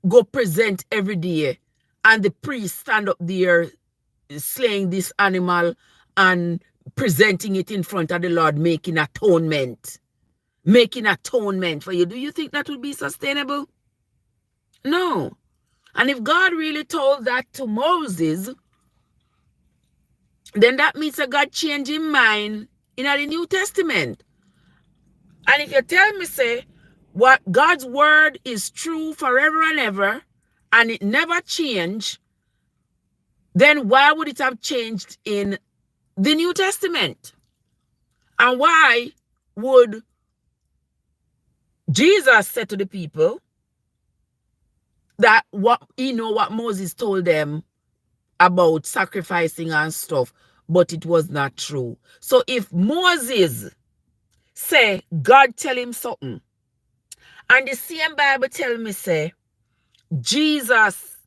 go present every day, and the priest stand up there slaying this animal and presenting it in front of the Lord, making atonement for you? Do you think that would be sustainable? No. And if God really told that to Moses, then that means that God changed his mind in the New Testament. And if you tell me, say, what God's word is true forever and ever, and it never changed, then why would it have changed in the New Testament? And why would Jesus say to the people that what Moses told them about sacrificing and stuff, but it was not true? So if Moses say God tell him something, and the same Bible tell me say Jesus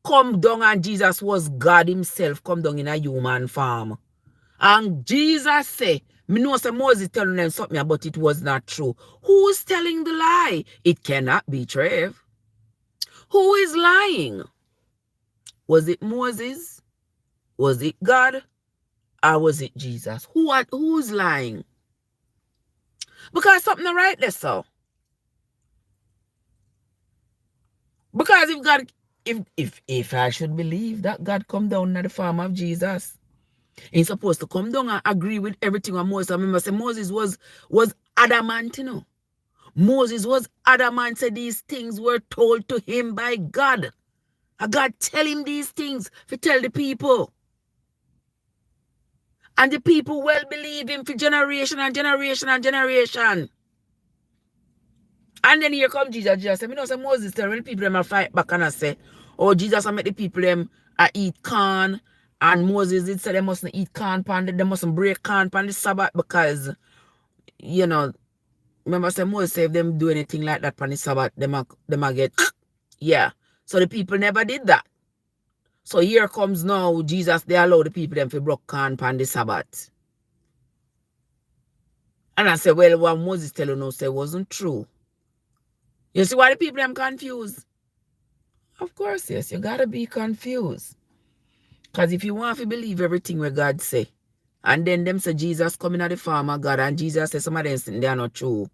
come down, and Jesus was God himself come down in a human form, and Jesus say, me know say Moses telling them something, but it was not true. Who's telling the lie? It cannot be Trev. Who is lying? Was it Moses? Was it God? Or was it Jesus? Who's lying? Because something right there, so. Because if God, if I should believe that God come down in the form of Jesus, he's supposed to come down and agree with everything of Moses. I remember say Moses was adamant, you know. Moses was adamant, said these things were told to him by God. And God tell him these things to tell the people. And the people well believe him for generation and generation and generation. And then here come Jesus. Jesus said, you know, say Moses tell when the people them fight back and I say, oh, Jesus I make the people them eat corn. And Moses did say they mustn't eat corn pan, they mustn't break corn pan the Sabbath because, you know, remember say Moses say if them do anything like that pan the Sabbath, them a get yeah. So the people never did that. So here comes now Jesus, they allow the people them to broke corn pan the Sabbath. And I say, well, what Moses tell you now say wasn't true. You see why the people them confused? Of course, yes, you gotta be confused. Because if you want to believe everything where God say, and then them say Jesus coming at the farm of God, and Jesus say some of them sitting there not true.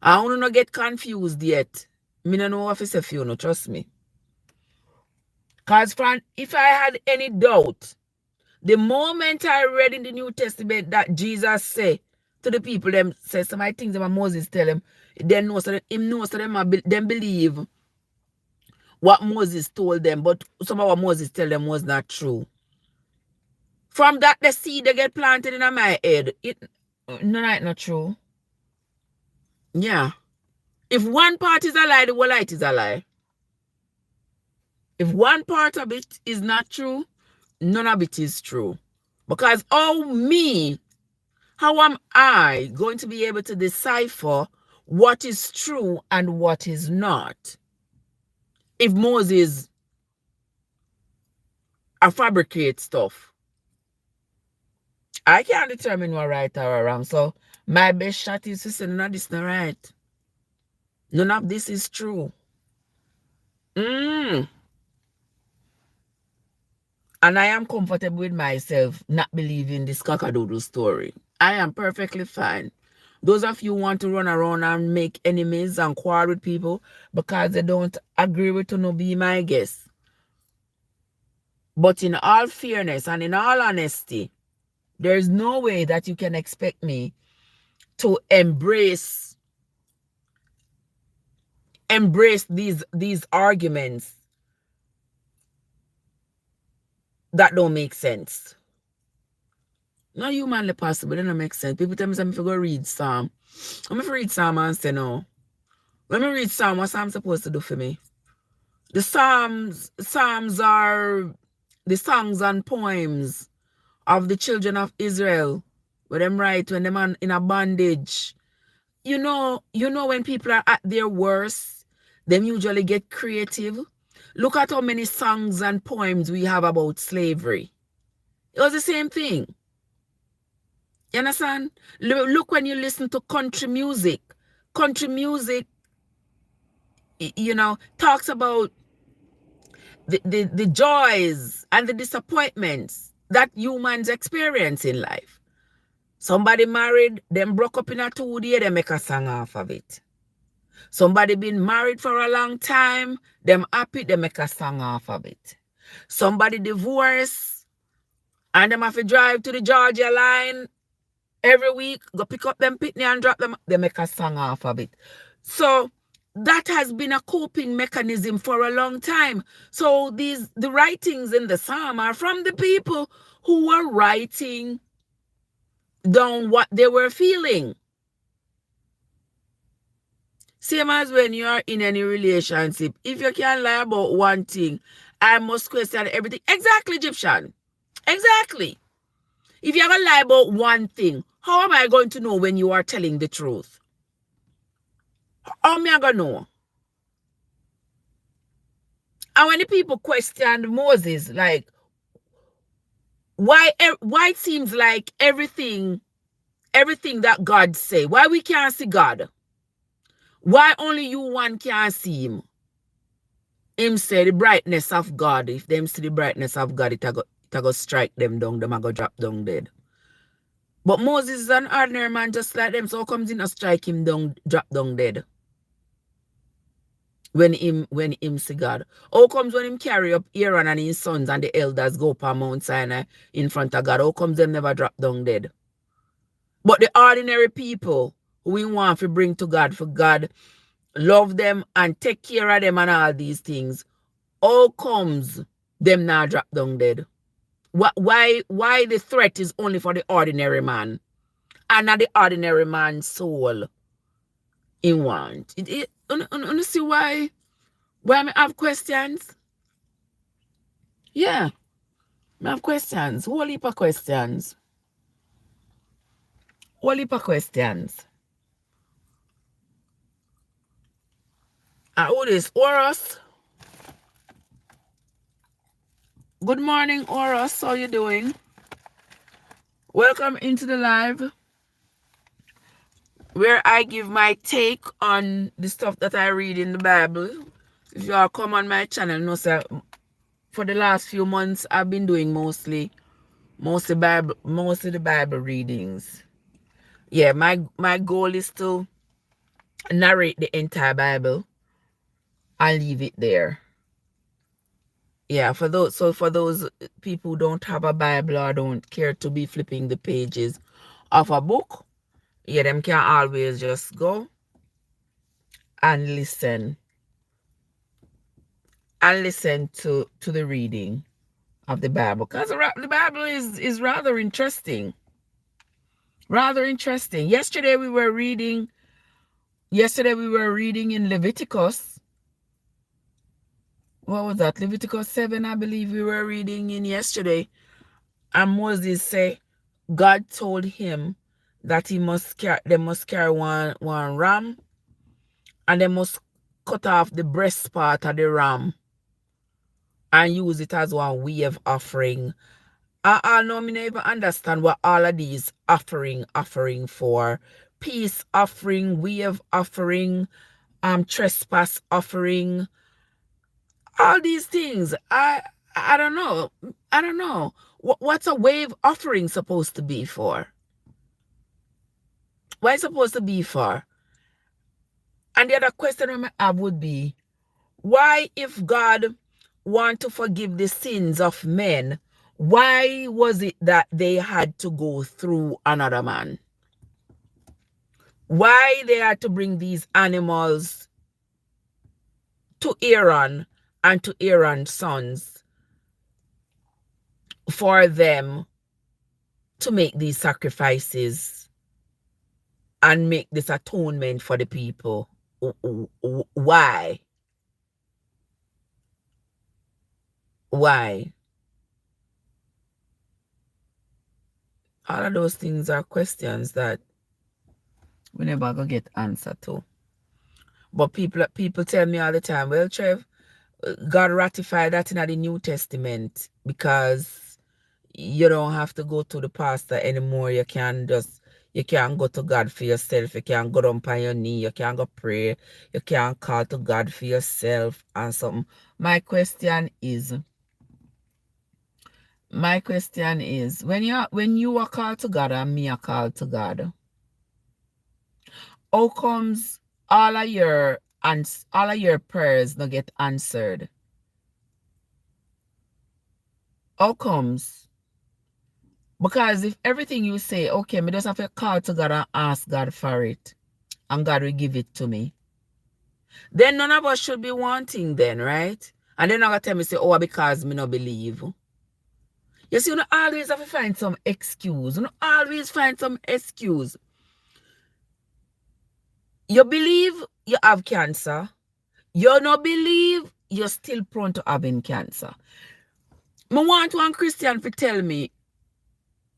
I want to not get confused yet. Me no know what to say for you, no, trust me. Because if I had any doubt, the moment I read in the New Testament that Jesus say to the people, them say some of the things that Moses tell them, then know so him knows so them believe what Moses told them, but some of what Moses tell them was not true. From that, the seed they get planted in my head. Not true. Yeah. If one part is a lie, the whole light is a lie. If one part of it is not true, none of it is true. Because how am I going to be able to decipher what is true and what is not? If Moses fabricates stuff, I can't determine what right or wrong. So my best shot is to say none of this is not right. None of this is true. And I am comfortable with myself not believing this cockadoodle story. I am perfectly fine. Those of you who want to run around and make enemies and quarrel with people because they don't agree with you, no, be my guest. But in all fairness and in all honesty, there's no way that you can expect me to embrace these arguments that don't make sense. Not humanly possible, they don't make sense. People tell me I'm going to read Psalm. I'm going to read Psalm and say no. Let me read Psalm. What Psalm supposed to do for me? The Psalms are the songs and poems of the children of Israel, where them write when them in a bondage. You know when people are at their worst, them usually get creative. Look at how many songs and poems we have about slavery. It was the same thing. You understand? Look when you listen to country music. Country music, you know, talks about the joys and the disappointments that humans experience in life. Somebody married, them broke up in a 2 day, they make a song off of it. Somebody been married for a long time, them happy, they make a song off of it. Somebody divorced, and them have to drive to the Georgia line Every week, go pick up them pitney and drop them. They make a song off of it. So that has been a coping mechanism for a long time. So the writings in the psalm are from the people who were writing down what they were feeling. Same as when you are in any relationship. If you can't lie about one thing, I must question everything. Exactly, Egyptian. Exactly. If you're going to lie about one thing, how am I going to know when you are telling the truth? How am I going to know? And when the people questioned Moses, like, why it seems like everything that God say, why we can't see God? Why only you one can't see him? Him say the brightness of God. If them see the brightness of God, it a go strike them down, them a go drop down dead. But Moses is an ordinary man just like them, so how comes he not strike him down, drop down dead? When him see God. How comes when him carry up Aaron and his sons and the elders go up on Mount Sinai in front of God, how comes them never drop down dead? But the ordinary people who we want to bring to God, for God love them and take care of them and all these things, how comes them now drop down dead? Why the threat is only for the ordinary man and not the ordinary man's soul in want? You see why I have questions? Yeah, I have questions. Whole heap of questions. Whole heap of questions. And who this? Horus? Good morning, Horus. How you doing? Welcome into the live where I give my take on the stuff that I read in the Bible. If you all come on my channel, know sir, for the last few months I've been doing mostly the Bible readings. Yeah, my goal is to narrate the entire Bible. I'll leave it there. Yeah, for those people who don't have a Bible or don't care to be flipping the pages of a book, yeah, them can always just go and listen to the reading of the Bible, because the Bible is rather interesting. Rather interesting. Yesterday we were reading in Leviticus. What was that? Leviticus 7, I believe we were reading in yesterday. And Moses said God told him that they must carry one ram, and they must cut off the breast part of the ram and use it as one wave offering. I know me never understand what all of these offering for. Peace offering, wave offering, trespass offering, all these things. I don't know. I don't know. What's a wave offering supposed to be for? What is it supposed to be for? And the other question I have would be, why, if God want to forgive the sins of men, why was it that they had to go through another man? Why they had to bring these animals to Aaron and to Aaron's sons for them to make these sacrifices and make this atonement for the people? Why? Why? All of those things are questions that we never gonna get answer to. But people tell me all the time, well, Trev, God ratified that in the New Testament because you don't have to go to the pastor anymore. You can go to God for yourself. You can go down on your knee. You can go pray. You can call to God for yourself and something. My question is, when you are called to God and me are called to God, how comes all of your prayers not get answered? How comes? Because if everything you say, okay, me just have to call to God and ask God for it, and God will give it to me, then none of us should be wanting then, right? And then I'm going to tell me, say, oh, because me no believe. You see, you don't always have to find some excuse. You don't always find some excuse. You believe you have cancer. You don't believe you're still prone to having cancer. I want one Christian to tell me,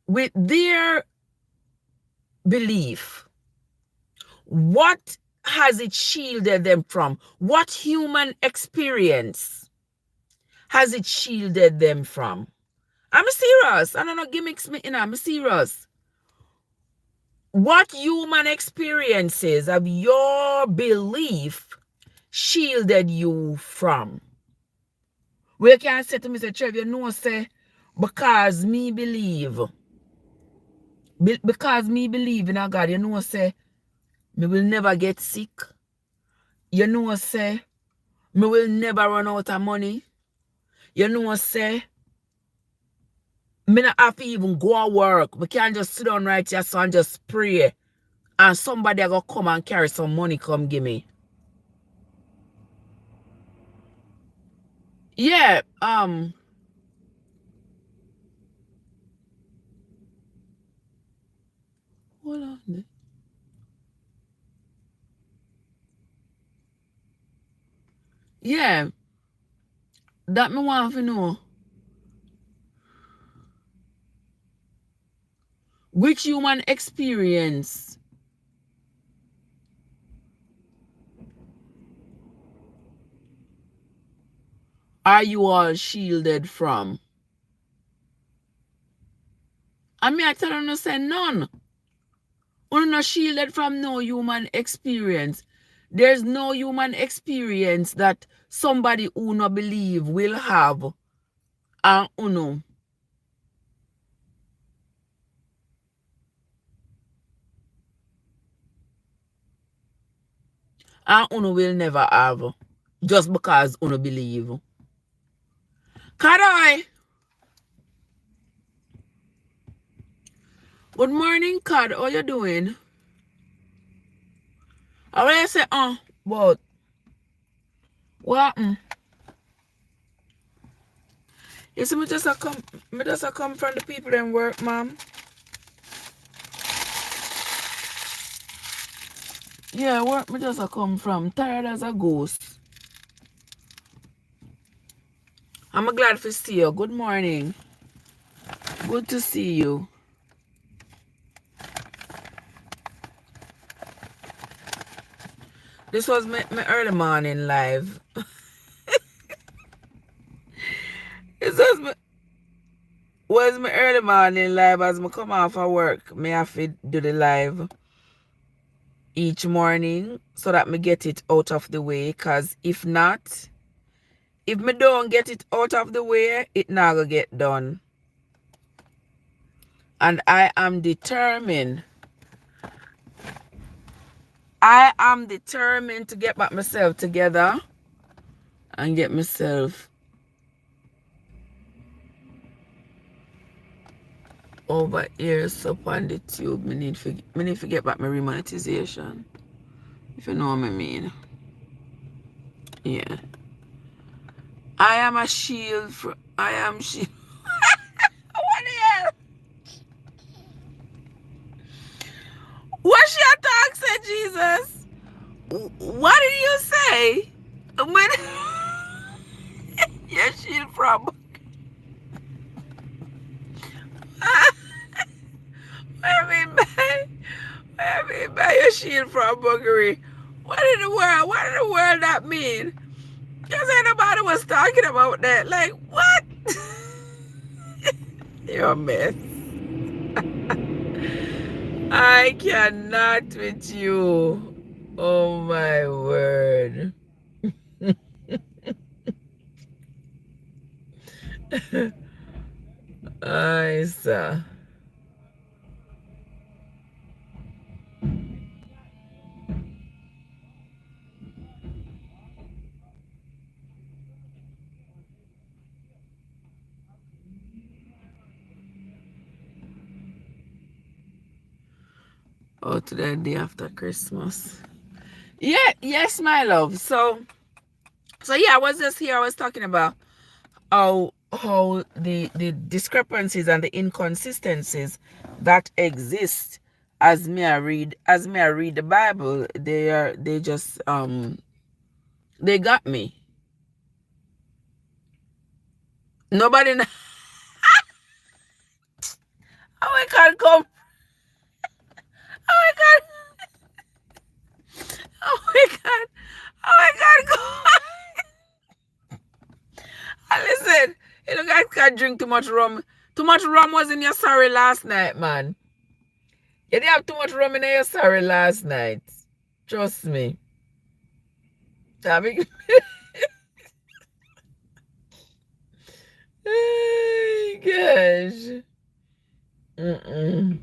with their belief, what has it shielded them from? What human experience has it shielded them from? I'm serious. I don't know gimmicks me, I'm serious. What human experiences have your belief shielded you from? We can say to me, say, Trev, you know, say, because me believe in a God, you know, say, me will never get sick. You know, say, me will never run out of money. You know, say, me not have to even go to work. We can't just sit down right here so and just pray. And somebody are going to come and carry some money, come give me. Yeah, hold on. Yeah, that me want to know. Which human experience are you all shielded from? I mean, I tell you, say none. We're not shielded from no human experience. There's no human experience that somebody who not believe will have. And uno. And uno will never have. Just because uno believe. Kadoy! Good morning, Cad. How you doing? I want to say, but what happened? You see, me just a come from the people that work, ma'am. Yeah, work me just a come from. Tired as a ghost. I'm glad to see you. Good morning. Good to see you. This was my early morning live. This was my early morning live as I come off of work. Me have to do the live each morning so that me get it out of the way. Because if not, if me don't get it out of the way, it not gonna get done. And I am determined. I am determined to get back myself together and get myself over here up on the tube. Me need to get back my remonetization. If you know what I mean. Yeah. I am a shield for I am shield. What the hell? What she talk say, Jesus? What did you say? When your shield from I mean by your shield from Bulgari. What in the world that mean? Because ain't nobody was talking about that. Like, what? You're a mess. I cannot with you. Oh my word. I saw. Oh, to the day after Christmas. Yeah, yes, my love. So yeah, I was just here. I was talking about how the discrepancies and the inconsistencies that exist as me I read the Bible. They just they got me. Nobody. Oh my God, come. Oh my God. Oh my God. Oh my God, go. Listen, you guys can't drink too much rum. Too much rum was in your sorry last night, man. You didn't have too much rum in your sorry last night. Trust me. I mean, gosh. Mm-mm.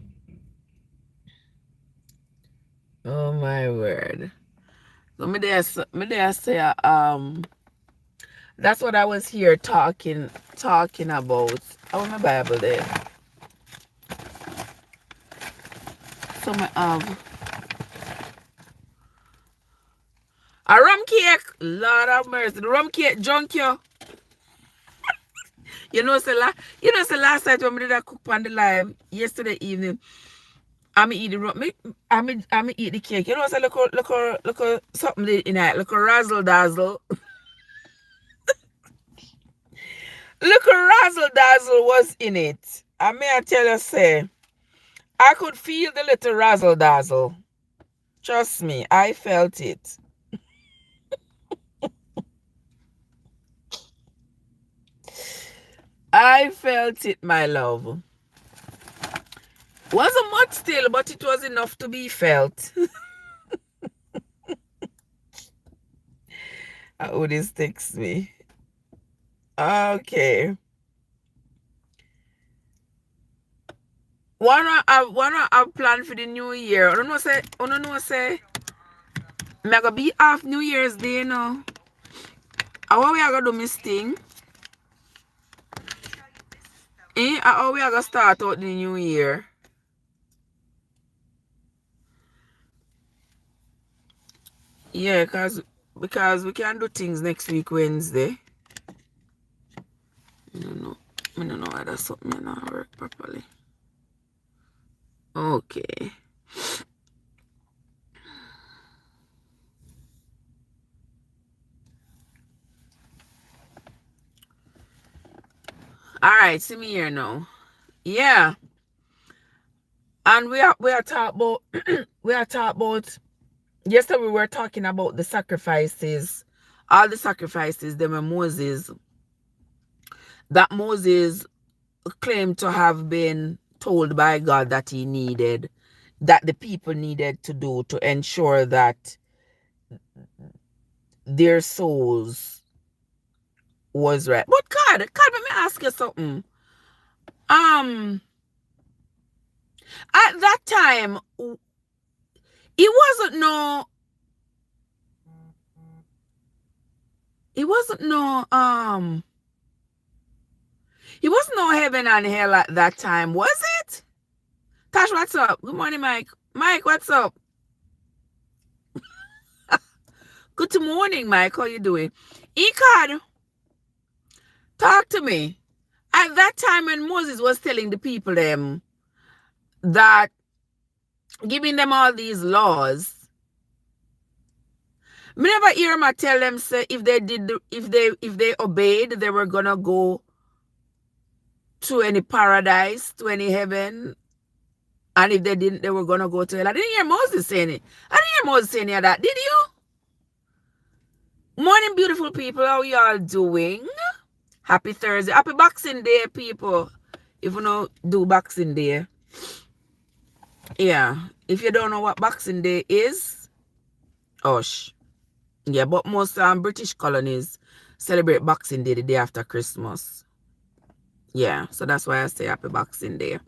Oh my word. So me there say that's what I was here talking about. I want my Bible there. So my a rum cake. Lord have mercy. The rum cake junk you. You know, last night when we did a cook on the live yesterday evening, I'm eat the rum. I'm eat the cake. You know, say look something in it, look a razzle dazzle. Look a razzle dazzle was in it. I may I tell you, say, I could feel the little razzle dazzle. Trust me, I felt it. I felt it, my love. Wasn't much still, but it was enough to be felt. Oh, this texts me. Okay. Wanna have plan for the new year. I don't know say me gonna be off New Year's Day, you know. How we are gonna do this thing? How we are gonna start out the new year? Yeah, because we can do things next week Wednesday. I don't know. I don't know why that's something not work properly. Okay. All right, see me here now. Yeah. And we are talking about we are talking about yesterday we were talking about the sacrifices, all the sacrifices them and Moses that Moses claimed to have been told by God that he needed, that the people needed to do to ensure that their souls was right. But God, let me ask you something. Um, at that time, it wasn't no, it wasn't no, it wasn't no heaven and hell at that time, was it? Tash, what's up? Good morning, Mike. Mike, what's up? Good morning, Mike. How you doing? Ecard, talk to me. At that time when Moses was telling the people them that giving them all these laws, me never hear him tell them say if they obeyed, they were gonna go to any paradise, to any heaven, and if they didn't, they were gonna go to hell. I didn't hear Moses saying it. I didn't hear Moses saying that. Did you? Morning, beautiful people. How y'all doing? Happy Thursday. Happy Boxing Day, people. If you don't do Boxing Day. Yeah. If you don't know what Boxing Day is, hush. Yeah, but most British colonies celebrate Boxing Day the day after Christmas. Yeah, so that's why I say Happy Boxing Day.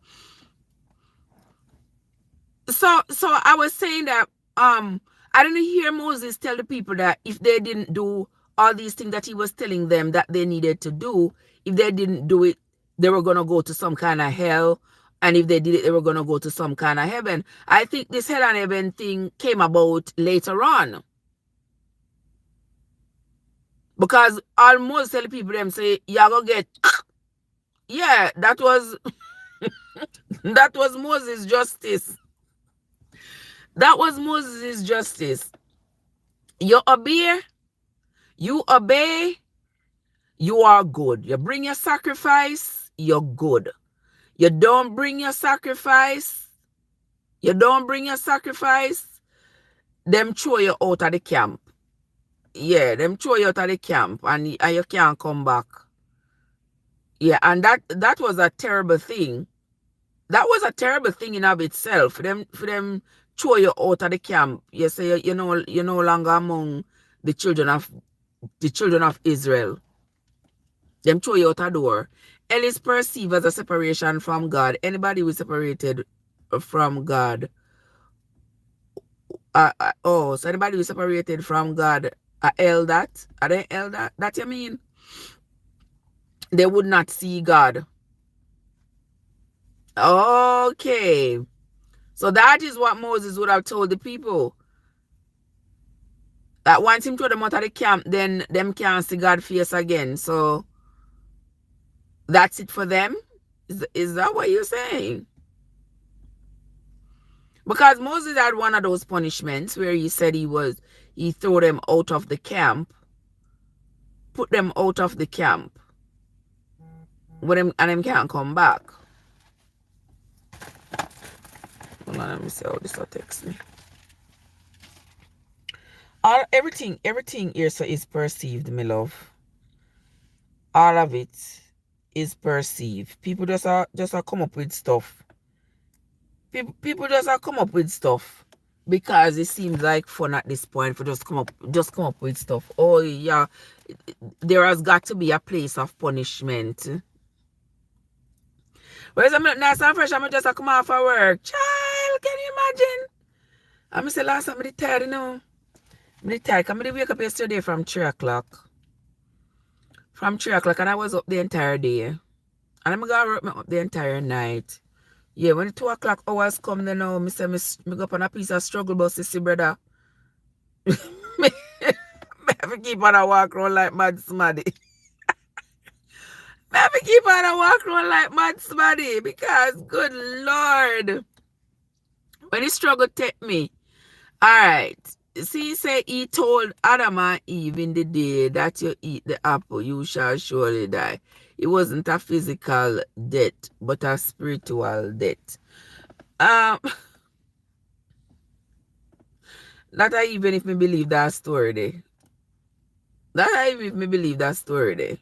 So I was saying that I didn't hear Moses tell the people that if they didn't do all these things that he was telling them that they needed to do, if they didn't do it, they were gonna go to some kind of hell And if they did it, they were going to go to some kind of heaven. I think this hell and heaven thing came about later on. Because almost tell people them say, you're going to get... Yeah, that was that was Moses' justice. That was Moses' justice. You obey, you are good. You bring your sacrifice, you're good. You don't bring your sacrifice, them throw you out of the camp. Yeah, them throw you out of the camp and you can't come back. Yeah, and that was a terrible thing. That was a terrible thing in of itself. For them throw you out of the camp. You say you're no longer among the children of Israel. Them throw you out a door. Hell is perceived as a separation from God. Anybody who is separated from God. So anybody who is separated from God, hell that? Are they hell that? That you mean? They would not see God. Okay. So that is what Moses would have told the people. That once him throw them out of the camp, then them can't see God's face again. So that's it for them? Is that what you're saying? Because Moses had one of those punishments where he said he threw them out of the camp, put them out of the camp, and them can't come back. Hold on, let me see how this will text me. Everything here so is perceived, my love. All of it is perceived. People just come up with stuff. People just come up with stuff because it seems like fun at this point for just come up with stuff. Oh yeah, there has got to be a place of punishment. Whereas I'm not nice and fresh, I'm just come off of work. Child, can you imagine? I'm say last time I'm tired, you know. I'm tired. I'm wake up yesterday from 3 o'clock. From 3 o'clock, and I was up the entire day. And I'm gonna work up the entire night. Yeah, when the 2 o'clock hours come, then now, me say me go up on a piece of struggle bus, see brother. me have to keep on a walk around like mad smaddy. Me have to keep on a walk around like mad smaddy because, good Lord, when the struggle take me, all right. See, say he told Adam and Eve in the day that you eat the apple, you shall surely die. It wasn't a physical death, but a spiritual death. That I even if me believe that story there. That I even if me believe that story there.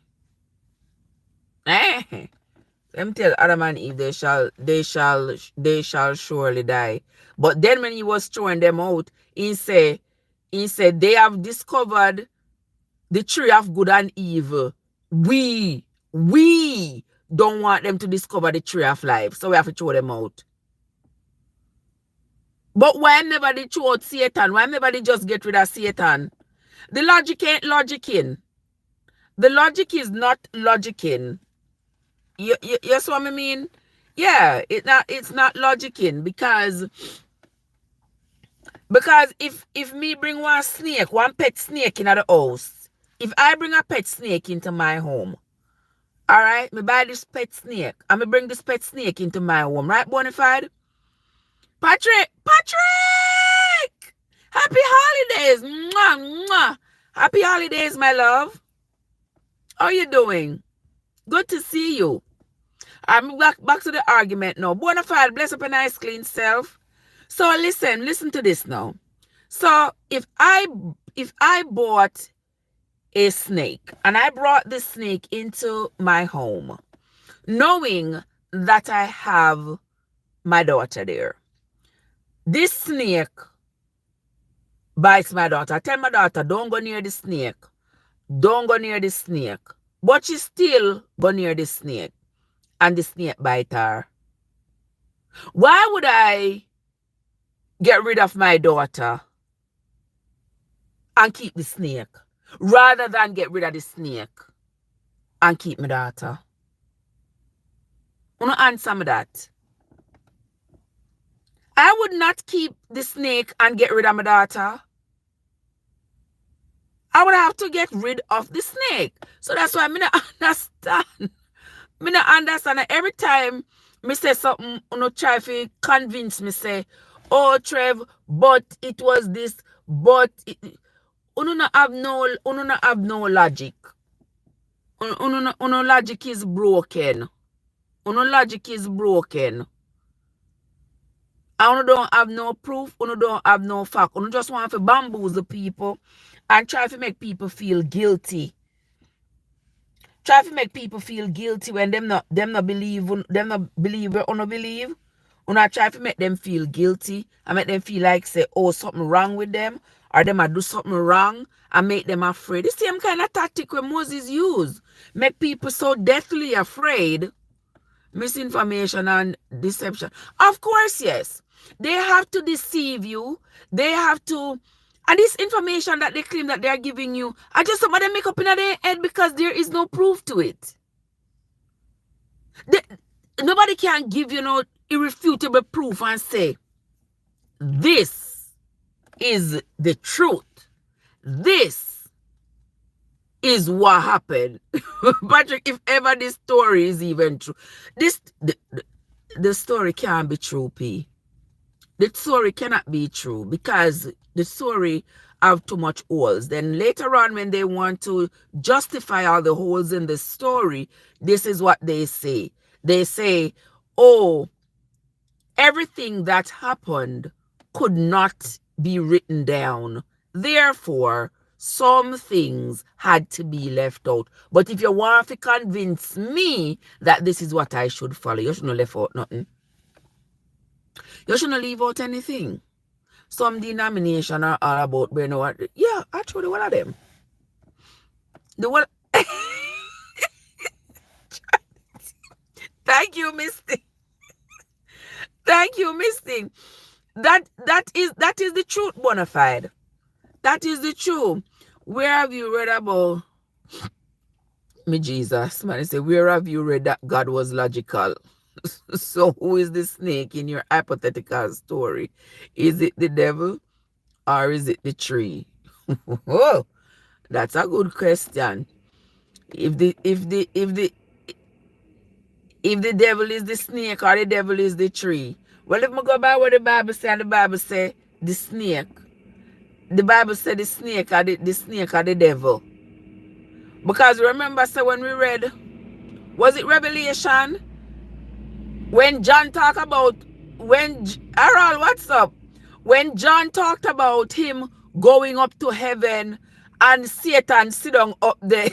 Them tell Adam and Eve they shall surely die. But then when he was throwing them out, he said they have discovered the tree of good and evil. We don't want them to discover the tree of life, so we have to throw them out. But why never they throw out Satan? Why never they just get rid of Satan? The logic ain't logicking. The logic is not logicking. You see what I mean? Yeah, it's not logicking because if me bring one pet snake in the house, if I bring a pet snake into my home, all right, me buy this pet snake and me bring this pet snake into my home, right, Bonafide? Patrick, happy holidays, mwah, mwah. Happy holidays, my love. How you doing? Good to see you. I'm back to the argument now. Bonafide, bless up a nice clean self. So listen to this now. So if I bought a snake and I brought this snake into my home, knowing that I have my daughter there, this snake bites my daughter. I tell my daughter, don't go near the snake. Don't go near the snake. But she still go near the snake. And the snake bite her. Why would I get rid of my daughter and keep the snake rather than get rid of the snake and keep my daughter? Wanna answer me that? I would not keep the snake and get rid of my daughter. I would have to get rid of the snake. So that's why I don't understand. I don't understand. Every time me say something, try to convince me, say, oh, Trev, but it was this, but it, not have no logic. Logic is broken. Logic is broken. And don't have no proof, don't have no fact. Just want to bamboozle people and try to make people feel guilty. Try to make people feel guilty when them not believe what believe. Not try to make them feel guilty and make them feel like say, oh, something wrong with them, or them a do something wrong and make them afraid. The same kind of tactic when Moses used. Make people so deathly afraid. Misinformation and deception. Of course, yes. They have to deceive you. They have to. And this information that they claim that they are giving you, I just some of them make up in their head because there is no proof to it. Nobody can give you no irrefutable proof and say, this is the truth. This is what happened. Patrick, if ever this story is even true, the story can't be true, P. The story cannot be true because the story have too much holes. Then later on, when they want to justify all the holes in the story, this is what they say. They say, oh, everything that happened could not be written down. Therefore, some things had to be left out. But if you want to convince me that this is what I should follow, you shouldn't leave out nothing. You shouldn't leave out anything. Some denomination are all about, you know what? Yeah, actually, one of them. The one. Thank you, Misty. Thank you, Misty. That is the truth, bona fide. That is the truth. Where have you read about me, Jesus? Man, I say, where have you read that God was logical? So who is the snake in your hypothetical story? Is it the devil or is it the tree? Oh, that's a good question. If the devil is the snake or the devil is the tree. Well, if I go by what the Bible says, and the Bible says the snake. The Bible said the snake or the snake or the devil. Because remember, so when we read, was it Revelation? When John talked about, Harold, what's up? When John talked about him going up to heaven and Satan sit down up there.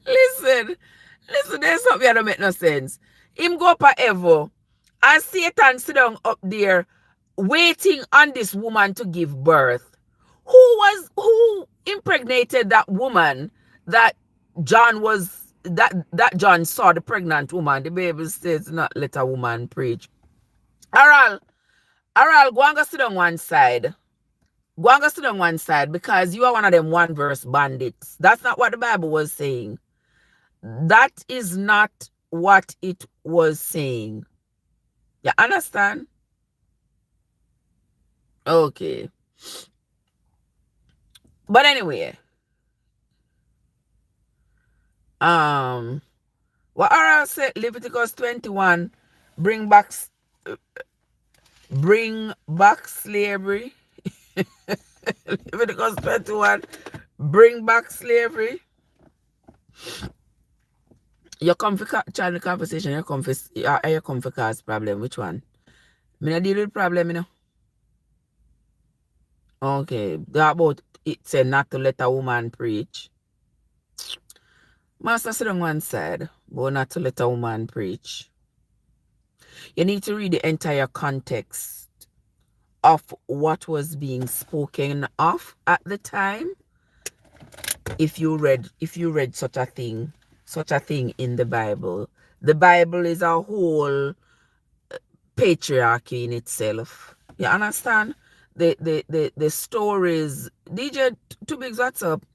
Listen, there's something that don't make no sense. Him go up forever and Satan sit down up there waiting on this woman to give birth. Who impregnated that woman that John saw, the pregnant woman? The baby says not let a woman preach. Harold, go and go sit on one side. Go and go sit on one side because you are one of them one verse bandits. That's not what the Bible was saying. That is not what it was saying. You understand? Okay. But anyway, what I said, Leviticus 21, bring back slavery. Leviticus 21, bring back slavery. You come for trying the conversation, you come for cause problem. Which one? Me not deal with problem, you know. Okay. That about it said not to let a woman preach. Master sit on one side, but not to let a woman preach. You need to read the entire context of what was being spoken of at the time. If you read such a thing in the Bible. The Bible is a whole patriarchy in itself. You understand? The stories, DJ, too big, what's up?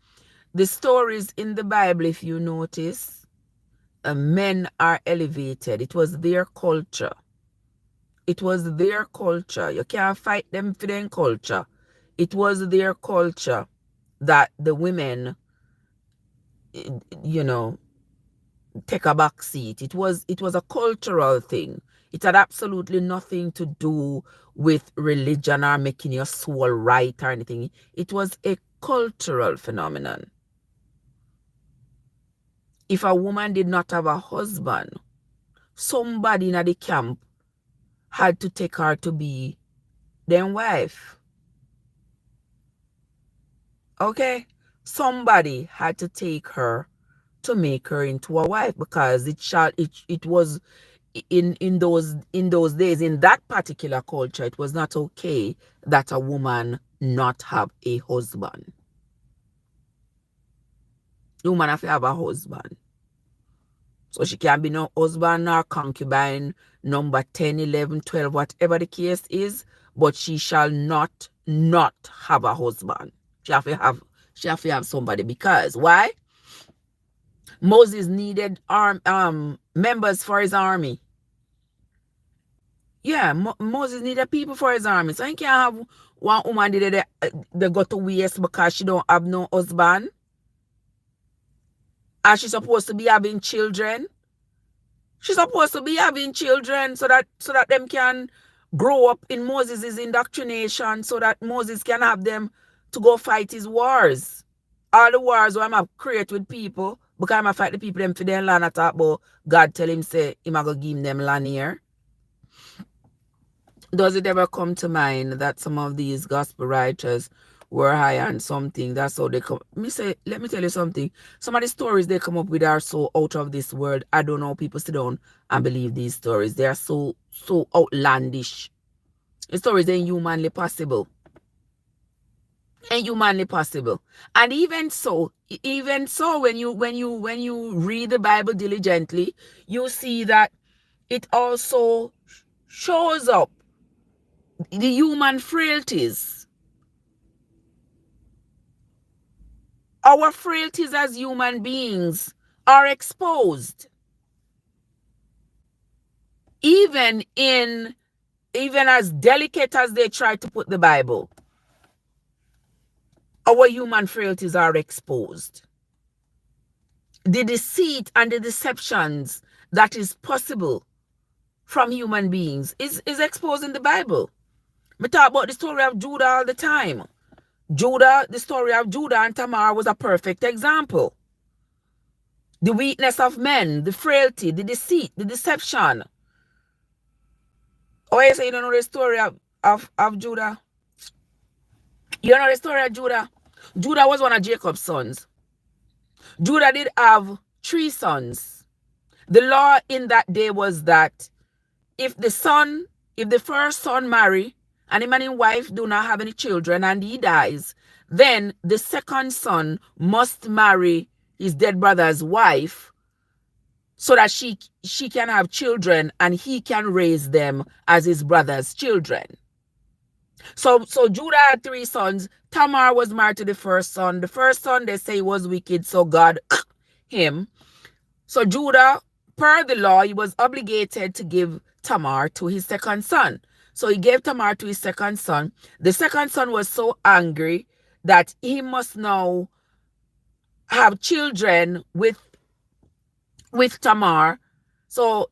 The stories in the Bible, if you notice, men are elevated. It was their culture. It was their culture. You can't fight them for their culture. It was their culture that the women, you know, take a back seat. It was a cultural thing. It had absolutely nothing to do with religion or making your soul right or anything. It was a cultural phenomenon. If a woman did not have a husband, somebody in the camp had to take her to be their wife. Okay? Somebody had to take her to make her into a wife, because it was in those days, in that particular culture, it was not okay that a woman not have a husband. The woman have to have a husband. So she can be no husband nor concubine number 10, 11, 12, whatever the case is, but she shall not have a husband. She have to have somebody. Because why? Moses needed members for his army. Yeah, Moses needed people for his army. So he can't have one woman they go to waste because she don't have no husband. And she's supposed to be having children. She's supposed to be having children so that them can grow up in Moses' indoctrination, so that Moses can have them to go fight his wars. All the wars where I'm create with people, because I'm fight the people them for their land at all, but God tell him say him go give them land here. Does it ever come to mind that some of these gospel writers were high on something? That's how they come. Let me tell you something. Some of the stories they come up with are so out of this world. I don't know. People sit down and believe these stories. They are so outlandish. The stories ain't humanly possible. Inhumanly possible. And even so, when you read the Bible diligently, you see that it also shows up the human frailties. Our frailties as human beings are exposed. Even as delicate as they try to put the Bible, our human frailties are exposed. The deceit and the deceptions that is possible from human beings is exposed in the Bible. We talk about the story of Judah all the time. The story of Judah and Tamar was a perfect example. The weakness of men, the frailty, the deceit, the deception. Oh, you say you don't know the story of Judah? You know the story of Judah? Judah was one of Jacob's sons. Judah did have 3 sons. The law in that day was that if the first son marry and him and his wife do not have any children and he dies, then the second son must marry his dead brother's wife so that she can have children and he can raise them as his brother's children. So Judah had 3 sons. Tamar was married to the first son. The first son, they say, was wicked, so God him. So Judah, per the law, he was obligated to give Tamar to his second son. So he gave Tamar to his second son. The second son was so angry that he must now have children with Tamar. So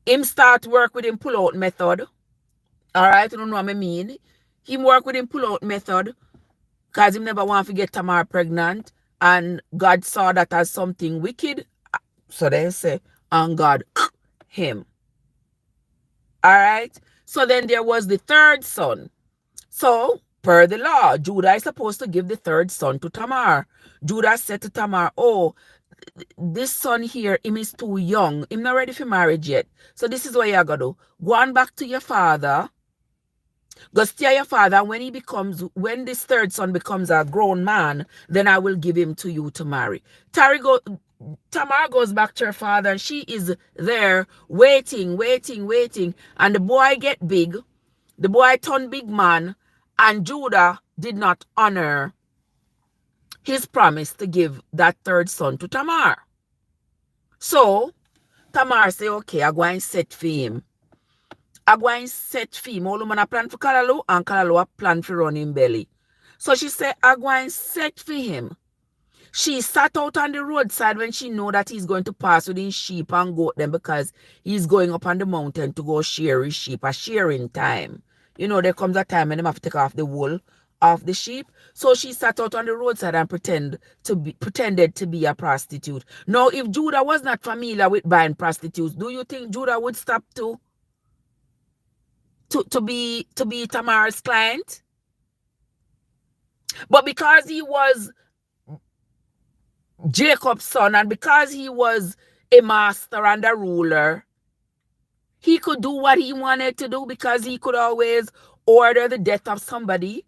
him start work with him pull out method. All right, you don't know what I mean. Him work with him pull out method because him never want to get Tamar pregnant, and God saw that as something wicked. So they say, and God him. All right. So then there was the third son. So per the law, Judah is supposed to give the third son to Tamar. Judah said to Tamar, oh, this son here, him is too young. Him not ready for marriage yet. So this is what you gotta do. Go on back to your father. Go stay your father. When this third son becomes a grown man, then I will give him to you to marry. Tamar goes back to her father, and she is there waiting. And the boy get big. The boy turned big man, and Judah did not honor his promise to give that third son to Tamar. So Tamar say, okay, I go and set for him. I go and set for him. All woman a plan for Kalalu and Kalalu a plan for run him belly. So she said, I go and set for him. She sat out on the roadside when she know that he's going to pass with his sheep and goat them because he's going up on the mountain to go shear his sheep, a shearing time. You know, there comes a time when they have to take off the wool off the sheep. So she sat out on the roadside and pretended to be a prostitute. Now, if Judah was not familiar with buying prostitutes, do you think Judah would stop to be Tamar's client? But because he was Jacob's son, and because he was a master and a ruler, he could do what he wanted to do because he could always order the death of somebody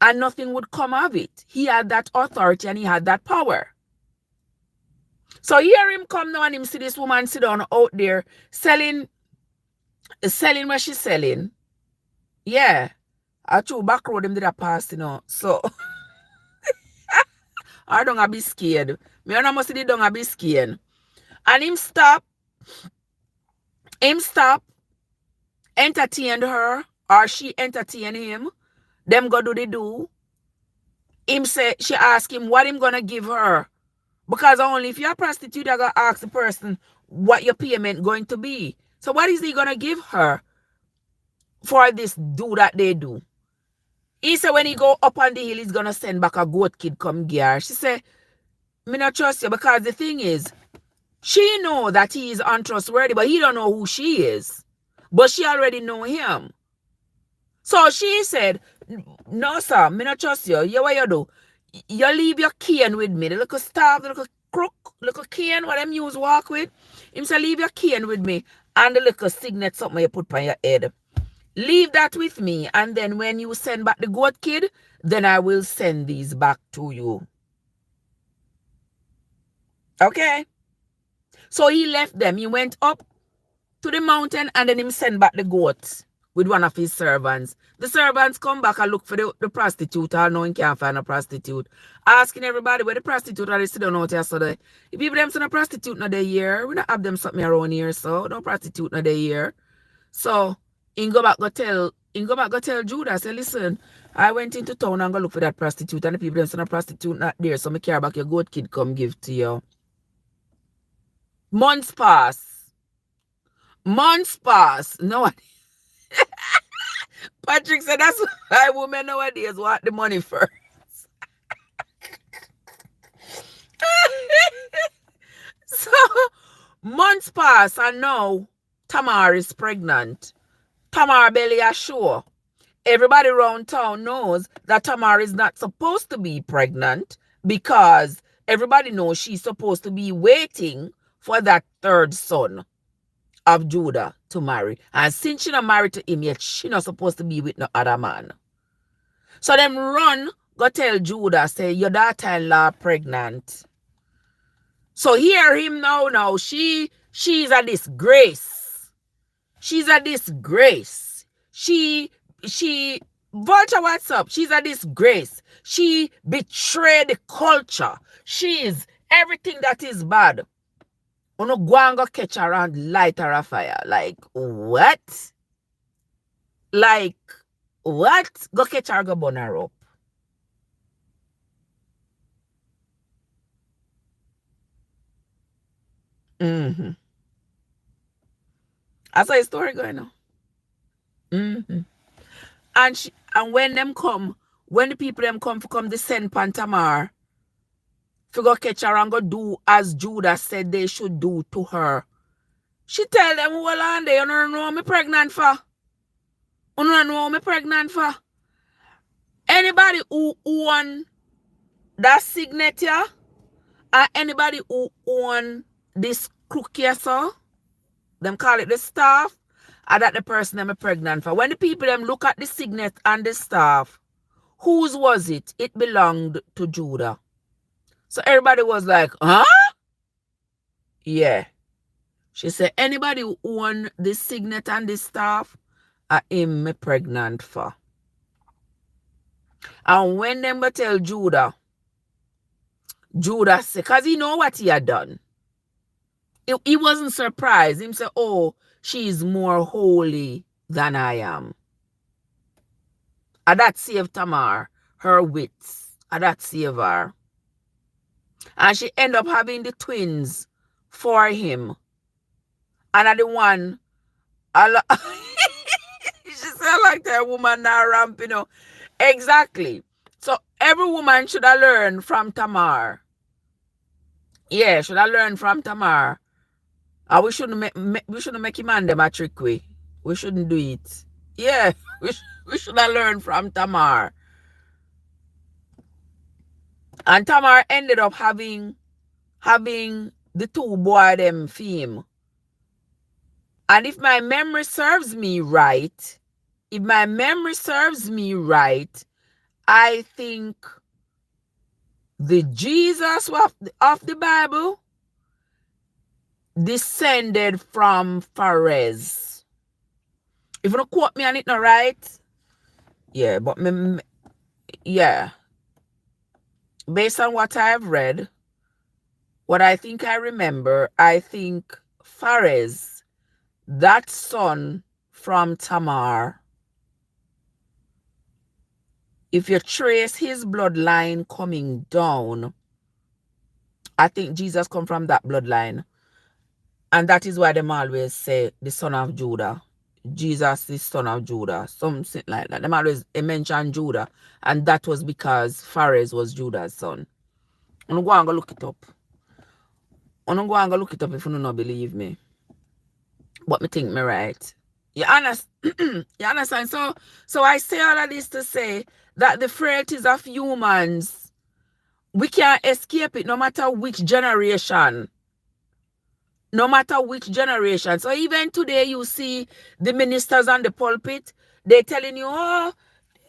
and nothing would come of it. He had that authority and he had that power. So hear him come now and him see this woman sit down out there selling what she's selling. Yeah. I true back road him did a pass, you know. So I don't be scared. Me and I must see don't be scared. And him stop, entertained her, or she entertained him. Them go do they do. Him say, she ask him what him gonna give her. Because only if you're a prostitute, you're gonna ask the person what your payment going to be. So what is he gonna give her for this do that they do? He said when he go up on the hill, he's gonna send back a goat kid come gear. She said, me not trust you because the thing is, she know that he is untrustworthy, but he don't know who she is. But she already know him. So she said, no, sir, me not trust you. Yeah, what you do? You leave your cane with me. The little staff, the little crook, little cane, what them use walk with. Him say, leave your cane with me. And the little signet something you put on your head. Leave that with me. And then when you send back the goat kid, then I will send these back to you. Okay? So he left them. He went up to the mountain and then him send back the goats with one of his servants. The servants come back and look for the prostitute. I know he can't find a prostitute. Asking everybody where the prostitute are. They still don't know what so the people them send a prostitute not they here. We don't have them something around here, so no prostitute not they here. So he go back go tell Judah, say, listen, I went into town and go look for that prostitute and the people them send a prostitute not there. So me care back your goat kid come give to you. Months pass. No. Patrick said that's why women nowadays want the money first. So months pass and now Tamar is pregnant. Tamar belly is sure. Everybody around town knows that Tamar is not supposed to be pregnant because everybody knows she's supposed to be waiting for that third son of Judah to marry. And since she not married to him yet, she not supposed to be with no other man. So them run, go tell Judah, say, your daughter-in-law pregnant. So hear him now. She's a disgrace. She's a disgrace. She Vulture, what's up? She's a disgrace. She betrayed the culture. She is everything that is bad. Uno go and go catch her and light her a fire. Like, what? Like, what? Go catch her, go burn her up. I saw a story going on. And when the people them come to come descend upon Tamar, to go catch her and go do as Judah said they should do to her. She tell them, hold on there, you don't know me pregnant for. You don't know me pregnant for. Anybody who own that signature, or anybody who own this crook here, so, them call it the staff, or that the person them pregnant for. When the people them look at the signet and the staff, whose was it? It belonged to Judah. So everybody was like, huh? Yeah. She said, anybody who own this signet and this staff, I am me pregnant for. And when them go tell Judah said, because he know what he had done. He wasn't surprised. Him say, oh, she's more holy than I am. And that saved Tamar, her wits. And that saved her. And she ended up having the twins for him. And at the one, she said like that woman now ramp, you know. Exactly. So every woman should have learned from Tamar. Yeah, should have learned from Tamar. And we shouldn't make him and them a trick way. We shouldn't do it. Yeah, we should have learned from Tamar. And Tamar ended up having the two boy them theme. And if my memory serves me right, I think the Jesus of the Bible descended from Phares. If you don't quote me on it, not right? Yeah, but yeah. Based on what I've read, what I think I remember, I think Phares, that son from Tamar, if you trace his bloodline coming down, I think Jesus come from that bloodline. And that is why them always say the son of Judah. Jesus is son of Judah. Something like that. Them always mention Judah. And that was because Phares was Judah's son. I'm going to go look it up. I'm going to go look it up if you don't believe me. But me think me right. You understand? You understand? So I say all of this to say that the frailties of humans, we can't escape it no matter which generation. No matter which generation. So even today you see the ministers on the pulpit, they're telling you, oh,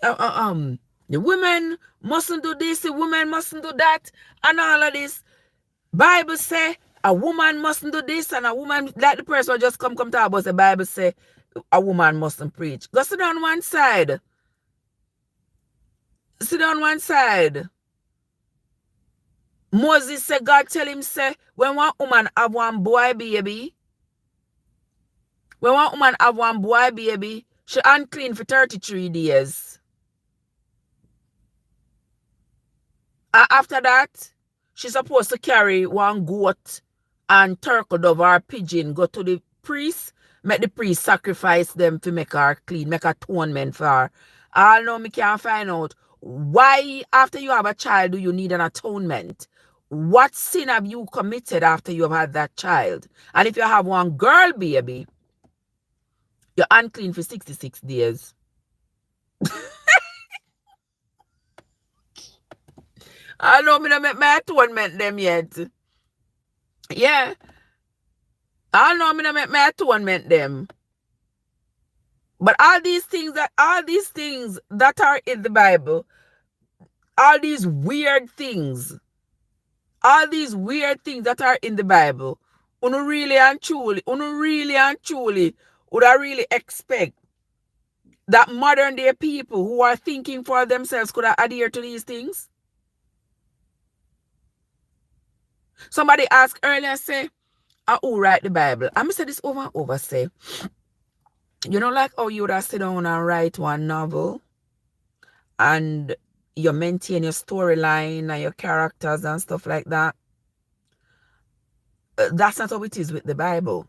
the women mustn't do this, the women mustn't do that, and all of this. Bible say a woman mustn't do this, and a woman, like the person just come talk about the Bible say a woman mustn't preach. Go sit on one side. Sit on one side. Moses said, God tell him, say, when one woman have one boy baby, she unclean for 33 days. After that, she's supposed to carry one goat and turtle dove or pigeon, go to the priest, make the priest sacrifice them to make her clean, make atonement for her. I know me can't find out why after you have a child do you need an atonement. What sin have you committed after you have had that child? And if you have one girl baby, you're unclean for 66 days. I know me not make my atonement them yet. Yeah. I know me not make my atonement them. But all these things that are in the Bible, all these weird things that are in the Bible, unu really and truly would I really expect that modern day people who are thinking for themselves could adhere to these things? Somebody asked earlier, say, who write the Bible? I'm going to say this over and over, say, you know, like how you would have sit down and write one novel and you maintain your storyline and your characters and stuff like that. That's not how it is with the Bible,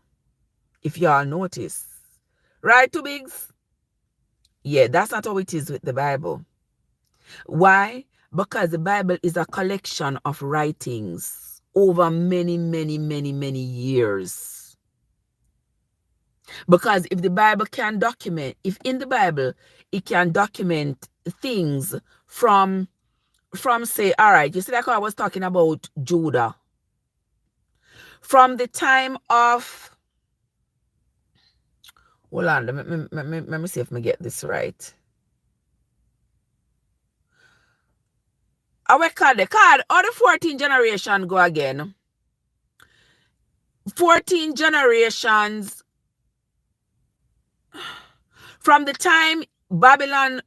if y'all notice. Right, Two Bigs? Yeah, that's not how it is with the Bible. Why? Because the Bible is a collection of writings over many, many, many, many years. Because if the Bible can document, if in the Bible it can document things from say, all right, you see like I was talking about Judah. From the time of, hold on, let me see if I get this right. I will call the card, or the 14 generation go again. 14 generations from the time Babylon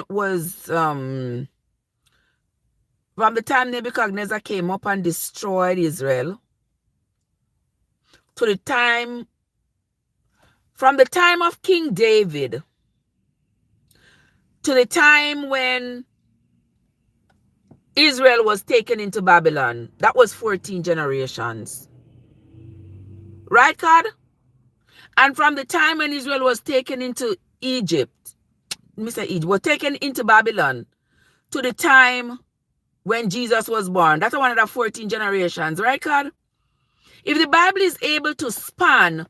was from the time Nebuchadnezzar came up and destroyed Israel, to the time, from the time of King David, to the time when Israel was taken into Babylon, that was 14 generations. Right, God? And from the time when Israel was taken into Egypt, Mr. Egypt, was taken into Babylon, to the time when Jesus was born, that's one of the 14 generations, right, God? If the Bible is able to span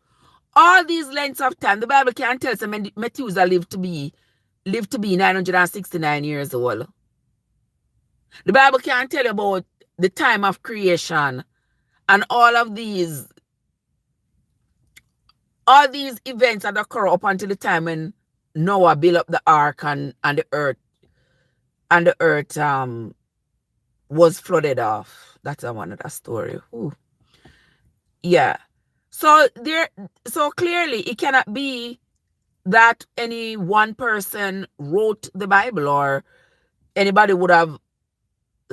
all these lengths of time, the Bible can tell us Methuselah lived to be 969 years old. The Bible can tell you about the time of creation and all these events that occur up until the time when Noah built up the ark and the earth was flooded off. That's one of the story. Ooh. Yeah. So clearly it cannot be that any one person wrote the Bible or anybody would have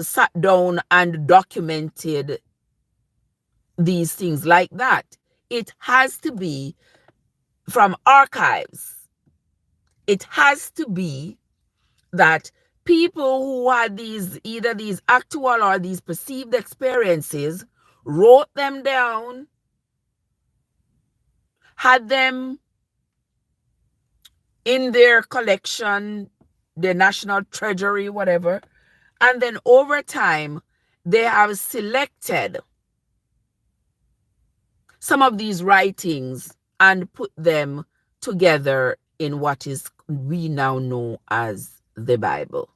sat down and documented these things like that. It has to be from archives. It has to be that people who had either these actual or these perceived experiences wrote them down, had them in their collection, their national treasury, whatever, and then over time they have selected some of these writings and put them together in what is we now know as the Bible.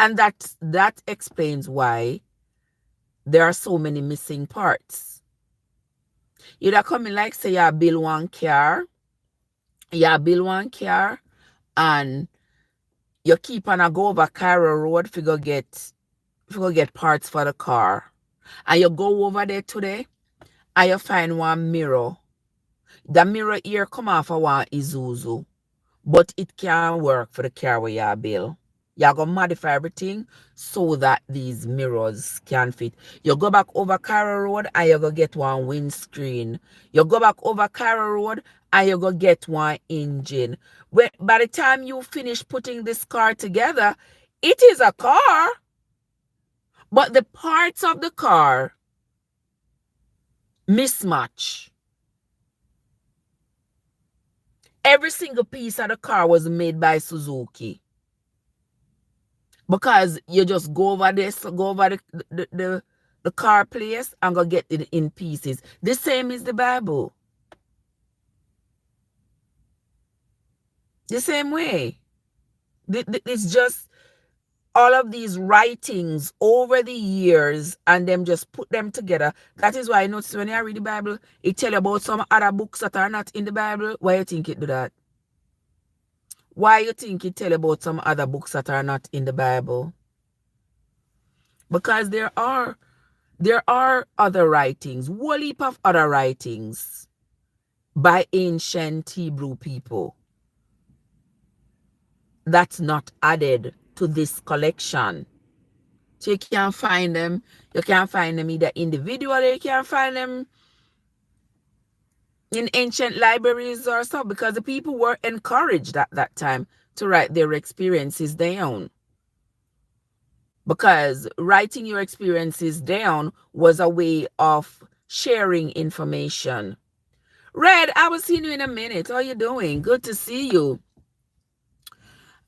And that explains why there are so many missing parts. You'd come in like say you build one car, and you keep on a go over Cairo Road to go get parts for the car. And you go over there today and you find one mirror. The mirror here come off of one Isuzu, but it can't work for the car where you build. You're going to modify everything so that these mirrors can fit. You go back over Cairo Road and you go get one windscreen. You go back over Cairo Road and you go get one engine. By the time you finish putting this car together, it is a car, but the parts of the car mismatch. Every single piece of the car was made by Suzuki. Because you just go over the car place and go get it in pieces. The same is the Bible. The same way. It's just all of these writings over the years and them just put them together. That is why I notice when I read the Bible, it tell you about some other books that are not in the Bible. Why you think it do that? Why you think it tell you about some other books that are not in the Bible? Because there are other writings, whole heap of other writings by ancient Hebrew people that's not added to this collection. So you can't find them. You can't find them either individually, you can't find them in ancient libraries or stuff, because the people were encouraged at that time to write their experiences down. Because writing your experiences down was a way of sharing information. Red, I will see you in a minute. How you doing? Good to see you.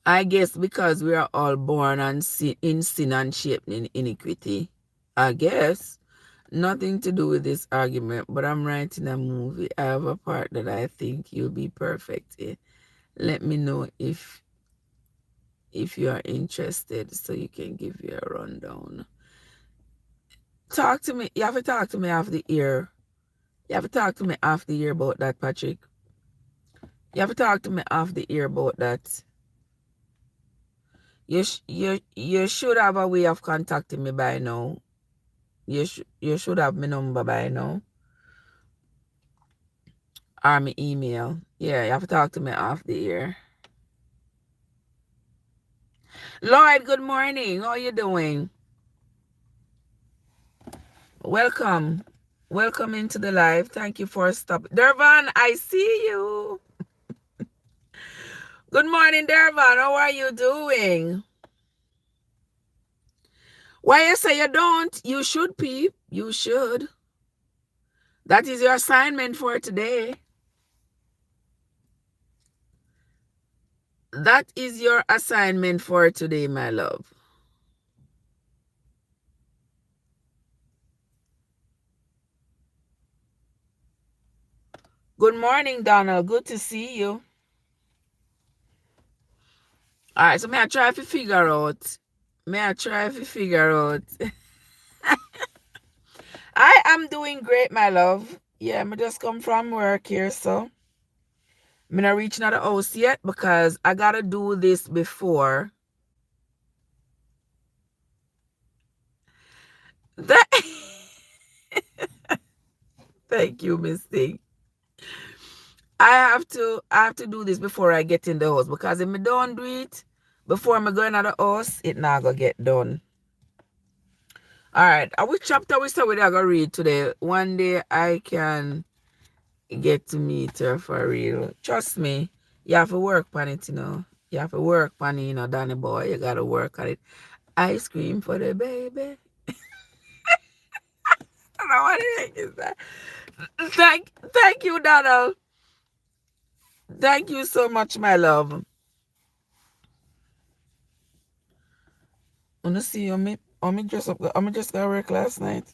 I guess because we are all born in sin and shaped in iniquity. I guess. Nothing to do with this argument, but I'm writing a movie. I have a part that I think you'll be perfect in. Let me know if you are interested so you can give you a rundown. Talk to me. You have to talk to me off the ear. You have to talk to me off the ear about that, Patrick. You have to talk to me off the ear about that. You should have a way of contacting me by now. You should have my number by now. Or my email. Yeah, you have to talk to me off the ear. Lloyd, good morning. How you doing? Welcome. Welcome into the live. Thank you for stopping. Dervan, I see you. Good morning, Dervan. How are you doing? Why you say you don't? You should, peep. You should. That is your assignment for today. That is your assignment for today, my love. Good morning, Donald. Good to see you. All right, so may I try to figure out. I am doing great, my love. Yeah, I just come from work here, so I'm not reaching out the house yet because I gotta do this before. That Thank you, Miss Thing. I have to do this before I get in the house because if I don't do it before I'm going out the house, it not gonna get done. All right, which chapter we start with I gonna read today? One day I can get to meet her for real. Trust me, you have to work on it, you know. You have to work on it, you know, Danny boy. You gotta work on it. Ice cream for the baby. I don't know what the heck is that. Thank you, Donald. Thank you so much, my love. Wanna see you me dress up. I just got work last night.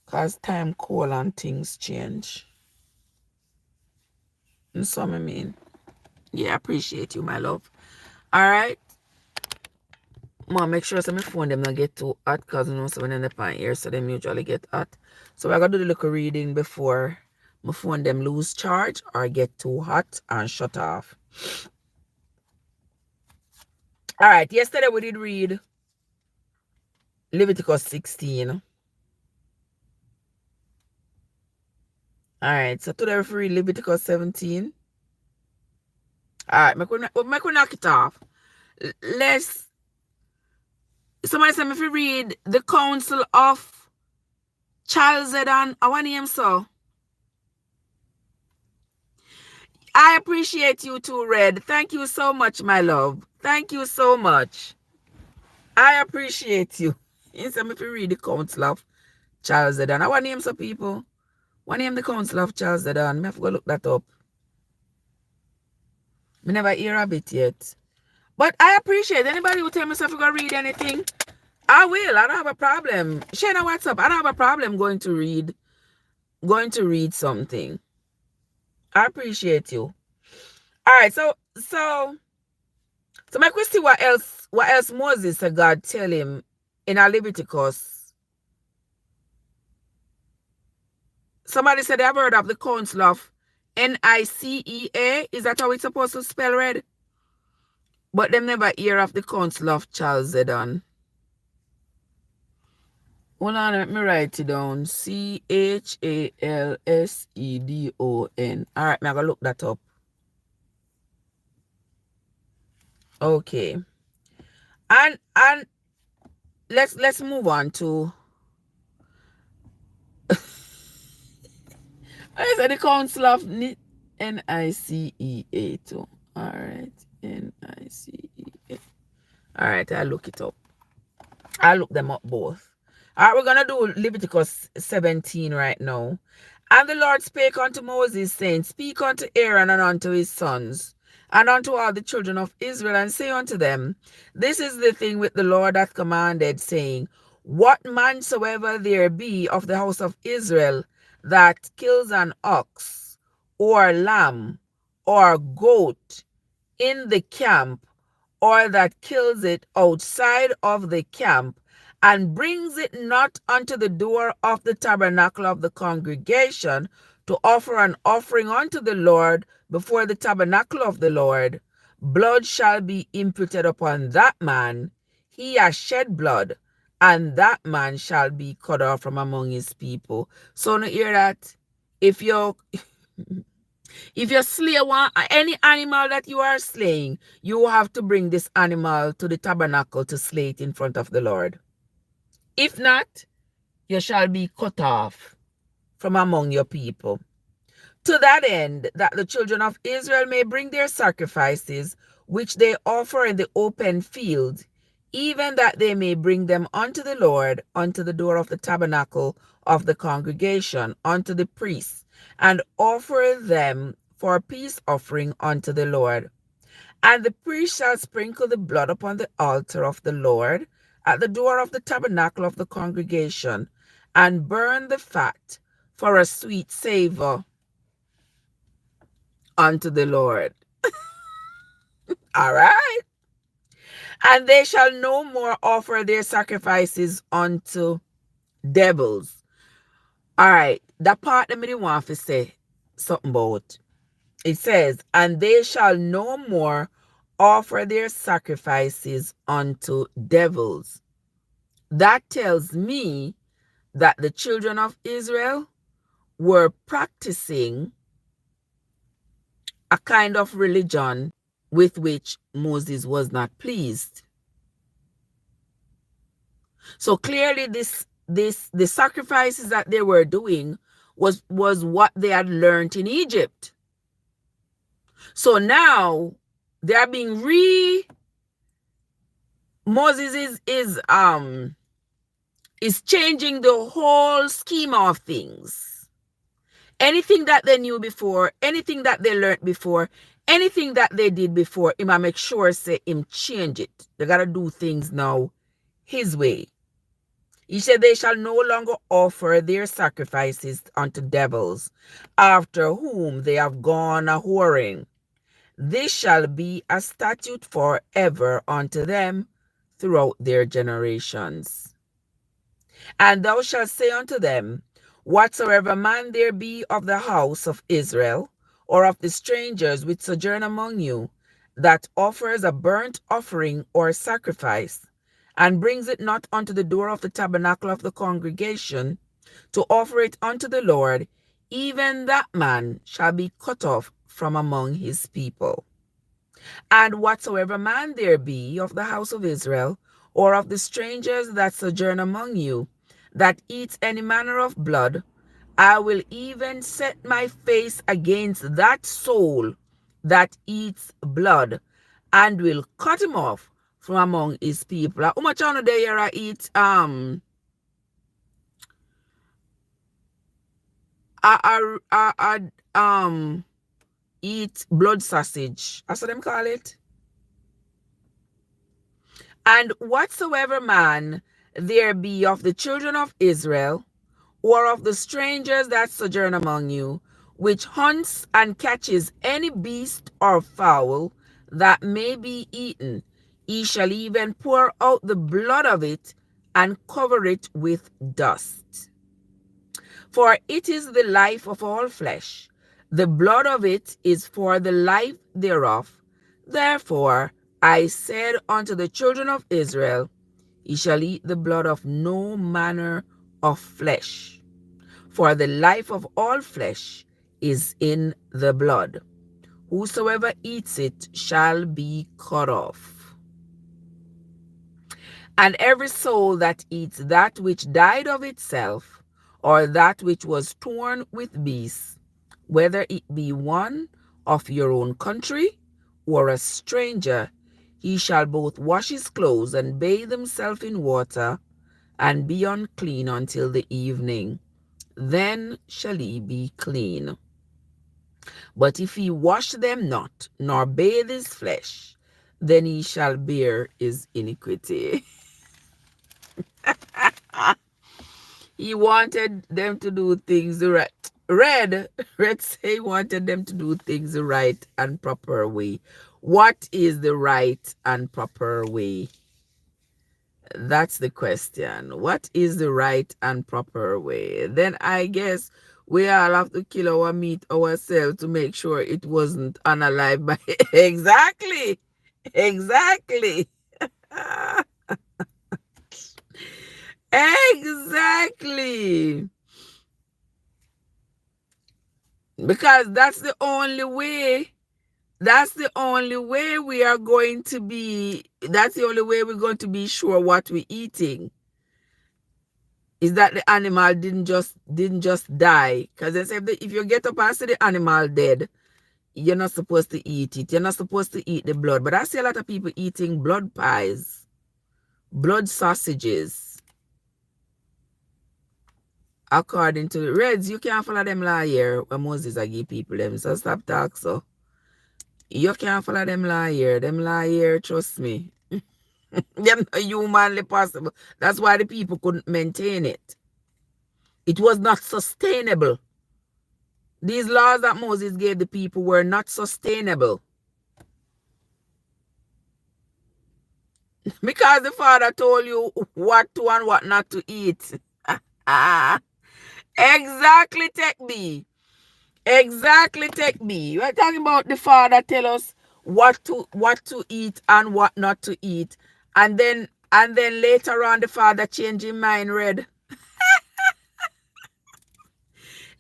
Cause time cold and things change. You know what I mean? Yeah, I appreciate you, my love. Alright. Mom, make sure so my phone them not get too hot because you know so when they're on here, so them usually get hot. So I gotta do the little reading before my phone them lose charge or get too hot and shut off. Alright, yesterday we did read Leviticus 16. Alright, so today we read Leviticus 17. Alright, make we knock it off. Let's somebody say me if you read the Council of Chalcedon. I want him so. I appreciate you too, Red. Thank you so much, my love. Thank you so much. I appreciate you. Instead if you read the Council of Chalcedon. I want name some people. What name the Council of Chalcedon? I have to go look that up. I never hear of it yet. But I appreciate anybody who tell me if I go read anything. I will. I don't have a problem. Share on WhatsApp. I don't have a problem going to read something. I appreciate you. All right, so my question, what else Moses said God tell him in our Leviticus. Somebody said they have heard of the Council of Nicea. Is that how it's supposed to spell, Red? But them never hear of the Council of Chalcedon. Hold on, let me write it down. Chalcedon. All right, I'm gonna look that up. Okay. And let's move on to I said the Council of Nicea too. All right, Nicea. All right, I'll look it up. I'll look them up both. All right, we're gonna do Leviticus 17 right now. And the Lord spake unto Moses, saying, Speak unto Aaron and unto his sons, and unto all the children of Israel, and say unto them, This is the thing which the Lord hath commanded, saying, What man soever there be of the house of Israel that kills an ox, or lamb, or goat in the camp, or that kills it outside of the camp, and brings it not unto the door of the tabernacle of the congregation to offer an offering unto the Lord before the tabernacle of the Lord, blood shall be imputed upon that man. He has shed blood, and that man shall be cut off from among his people. So now hear that if you slay any animal that you are slaying, you have to bring this animal to the tabernacle to slay it in front of the Lord. If not, you shall be cut off from among your people. To that end, that the children of Israel may bring their sacrifices, which they offer in the open field, even that they may bring them unto the Lord, unto the door of the tabernacle of the congregation, unto the priests, and offer them for a peace offering unto the Lord. And the priest shall sprinkle the blood upon the altar of the Lord at the door of the tabernacle of the congregation, and burn the fat for a sweet savor unto the Lord. All right. And they shall no more offer their sacrifices unto devils. All right. That part that me didn't want to say something about. It says, and they shall no more offer their sacrifices unto devils. That tells me that the children of Israel were practicing a kind of religion with which Moses was not pleased. So clearly the sacrifices that they were doing was what they had learned in Egypt. So now they are being Moses is changing the whole schema of things. Anything that they knew before, anything that they learned before, anything that they did before, him I make sure say him change it. They gotta do things now his way. He said they shall no longer offer their sacrifices unto devils, after whom they have gone a whoring. This shall be a statute forever unto them throughout their generations. And thou shalt say unto them, whatsoever man there be of the house of Israel, or of the strangers which sojourn among you, that offers a burnt offering or sacrifice, and brings it not unto the door of the tabernacle of the congregation, to offer it unto the Lord, even that man shall be cut off from among his people. And whatsoever man there be of the house of Israel, or of the strangers that sojourn among you, that eats any manner of blood, I will even set my face against that soul that eats blood, and will cut him off from among his people. How much on the year I eat eat blood sausage. That's what them call it. And whatsoever man there be of the children of Israel, or of the strangers that sojourn among you, which hunts and catches any beast or fowl that may be eaten, he shall even pour out the blood of it and cover it with dust. For it is the life of all flesh. The blood of it is for the life thereof. Therefore I said unto the children of Israel, ye shall eat the blood of no manner of flesh. For the life of all flesh is in the blood. Whosoever eats it shall be cut off. And every soul that eats that which died of itself, or that which was torn with beasts, whether it be one of your own country or a stranger, he shall both wash his clothes and bathe himself in water, and be unclean until the evening. Then shall he be clean. But if he wash them not, nor bathe his flesh, then he shall bear his iniquity. He wanted them to do things the right. Red say he wanted them to do things the right and proper way. What is the right and proper way? That's the question. What is the right and proper way? Then I guess we all have to kill our meat ourselves to make sure it wasn't unalive by exactly. Exactly. Exactly. Because that's the only way. That's the only way we are going to be. That's the only way we're going to be sure what we're eating. is that the animal didn't just die. Because they say if you get up and see the animal dead, you're not supposed to eat it. You're not supposed to eat the blood. But I see a lot of people eating blood pies, blood sausages. According to the Reds, you can't follow them lie here when Moses I give people them. So stop talk so. You can't follow them lie here. Them lie here, trust me. Them not humanly possible. That's why the people couldn't maintain it. It was not sustainable. These laws that Moses gave the people were not sustainable. Because the Father told you what to and what not to eat. Exactly, Tech B. Exactly, Tech B. We're talking about the Father tell us what to eat and what not to eat. And then later on the Father changed his mind, Red.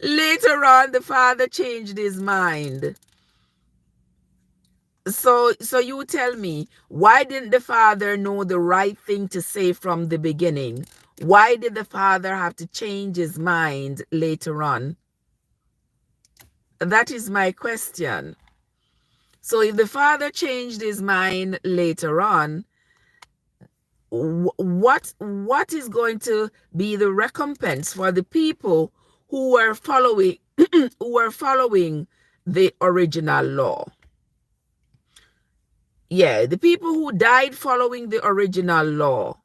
Later on the Father changed his mind. So you tell me, why didn't the Father know the right thing to say from the beginning? Why did the Father have to change his mind later on? That is my question. So if the Father changed his mind later on, what is going to be the recompense for the people who were following the original law? Yeah, the people who died following the original law.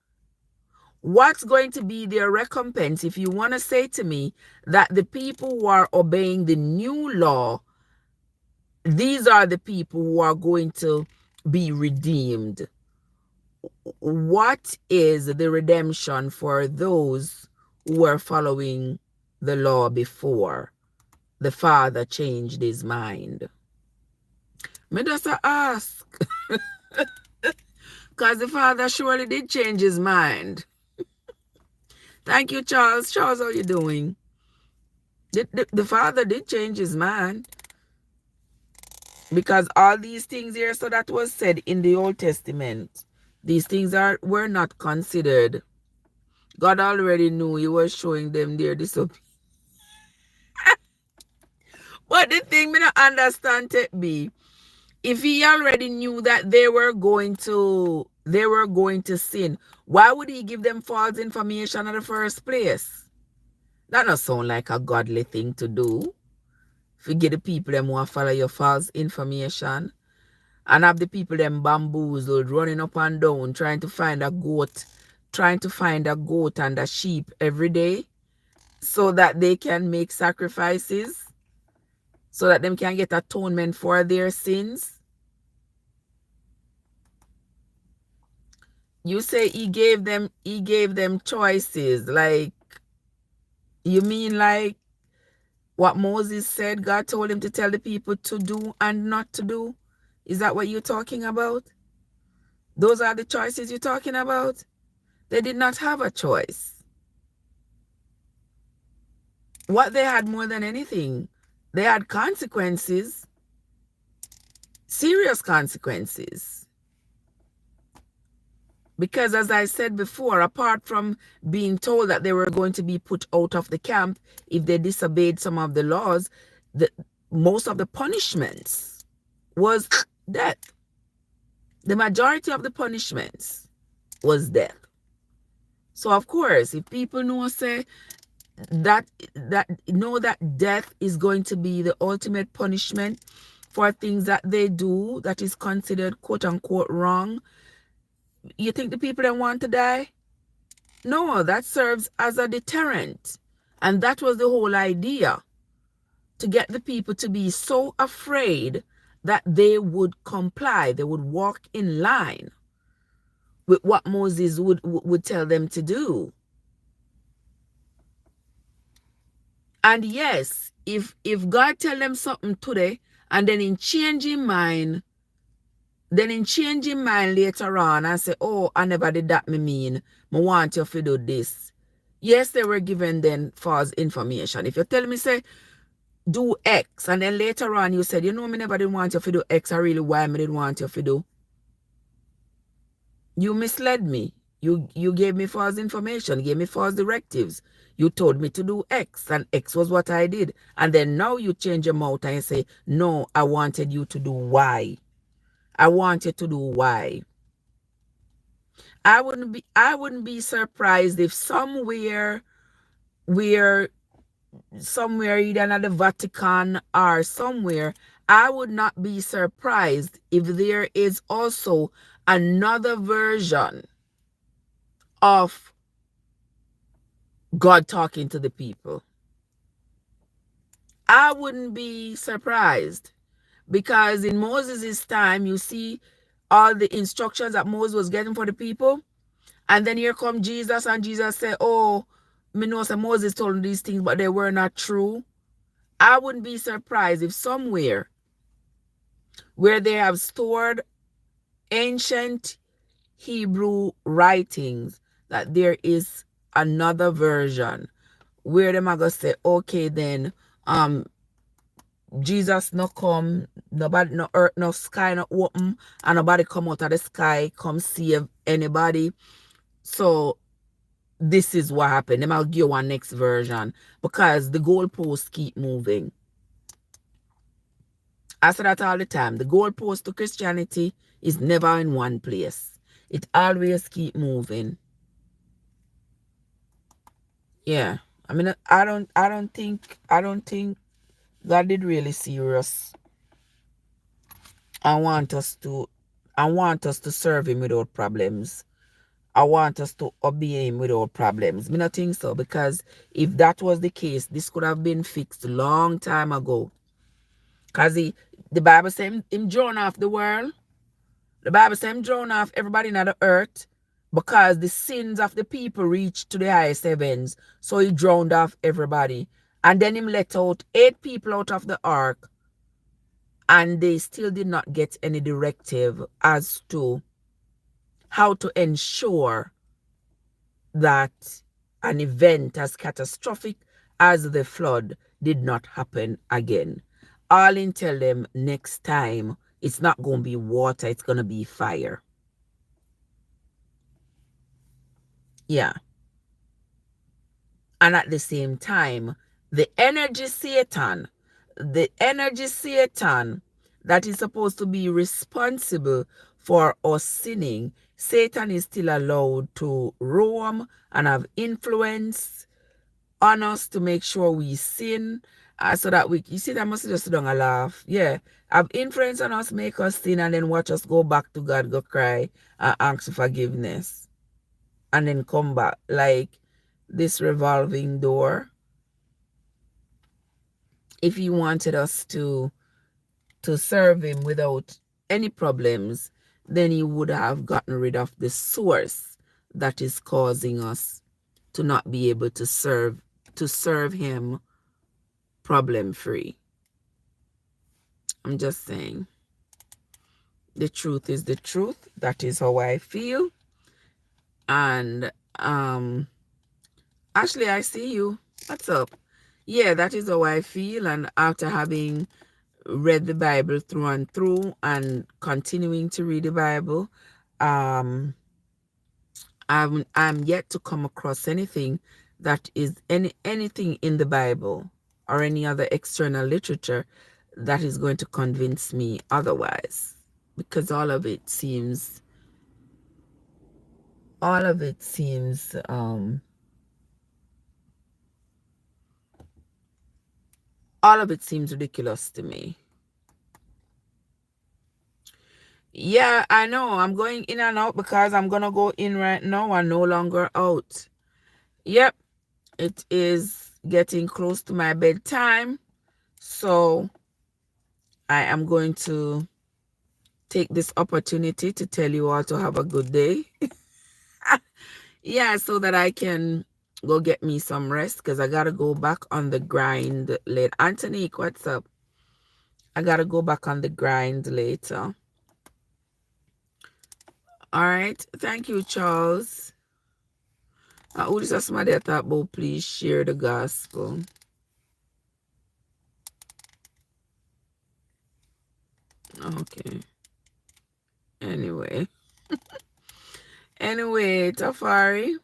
What's going to be their recompense if you want to say to me that the people who are obeying the new law, these are the people who are going to be redeemed? What is the redemption for those who were following the law before the Father changed his mind? Me just ask. Because the Father surely did change his mind. Thank you, Charles. Charles, how you doing? The Father did change his mind. Because all these things here, so that was said in the Old Testament, these things were not considered. God already knew he was showing them their disobedience. But the thing me not understand to be, if he already knew that they were going to sin, why would he give them false information in the first place? That not sound like a godly thing to do. If you get the people them who follow your false information, and have the people them bamboozled, running up and down, trying to find a goat and a sheep every day, so that they can make sacrifices, so that them can get atonement for their sins. You say he gave them choices. Like, you mean like what Moses said God told him to tell the people to do and not to do? Is that what you're talking about? Those are the choices you're talking about? They did not have a choice. What they had more than anything, they had consequences, serious consequences. Because as I said before, apart from being told that they were going to be put out of the camp if they disobeyed some of the laws, most of the punishments was death. The majority of the punishments was death. So of course, if people know that death is going to be the ultimate punishment for things that they do that is considered quote unquote wrong, you think the people that want to die? No, that serves as a deterrent. And that was the whole idea, to get the people to be so afraid that they would comply, they would walk in line with what Moses would tell them to do. And yes, if God tell them something today and then in changing mind later on and say, oh, I never did that, me mean, I want you to do this. Yes, they were given then false information. If you tell me, say, do X, and then later on you said, you know, me never did want you to do X, I really why me didn't want you to do. You misled me. You gave me false information, gave me false directives. You told me to do X, and X was what I did. And then now you change your mouth and say, no, I wanted you to do Y. I wanted to do Y. I wouldn't be surprised if somewhere where somewhere either at the Vatican or somewhere, I would not be surprised if there is also another version of God talking to the people. I wouldn't be surprised, because in Moses' time, you see all the instructions that Moses was getting for the people. And then here come Jesus, and Jesus said, oh, me know that Moses told him these things, but they were not true. I wouldn't be surprised if somewhere where they have stored ancient Hebrew writings, that there is another version where them are going to say, okay, then Jesus no come, nobody, no earth, no sky, no open, and nobody come out of the sky, come save anybody. So this is what happened. Them I'll give you one next version, because the goalposts keep moving. I say that all the time. The goalpost to Christianity is never in one place. It always keep moving. Yeah. I mean, I don't think God did really serious. I want us to serve him without problems. I want us to obey him without problems. Me not think so, because if that was the case, this could have been fixed long time ago. Because the Bible says him drawn off the world. The Bible says him drawn off everybody in the earth, because the sins of the people reached to the highest heavens. So he drowned off everybody. And then him let out 8 people out of the ark, and they still did not get any directive as to how to ensure that an event as catastrophic as the flood did not happen again. All in tell them next time, it's not going to be water, it's going to be fire. Yeah. And at the same time, the energy Satan that is supposed to be responsible for us sinning, Satan is still allowed to roam and have influence on us to make sure we sin, so that you see, that must just sit down and laugh. Yeah, have influence on us, make us sin, and then watch us go back to God, go cry and ask for forgiveness, and then come back like this revolving door. If he wanted us to serve him without any problems, then he would have gotten rid of the source that is causing us to not be able to serve him problem free. I'm just saying, the truth is the truth. That is how I feel. And Ashley, I see you. What's up? Yeah, that is how I feel. And after having read the Bible through and through and continuing to read the Bible, I'm yet to come across anything that is anything in the Bible or any other external literature that is going to convince me otherwise, because all of it seems ridiculous to me. Yeah, I know. I'm going in and out because I'm gonna go in right now and no longer out. Yep, it is getting close to my bedtime, so I am going to take this opportunity to tell you all to have a good day. Yeah, so that I can go get me some rest, because I gotta go back on the grind later. Antonique, what's up? I gotta go back on the grind later. All right, thank you, Charles. Who is somebody that thought about please share the gospel? Okay. Anyway. Anyway, Tafari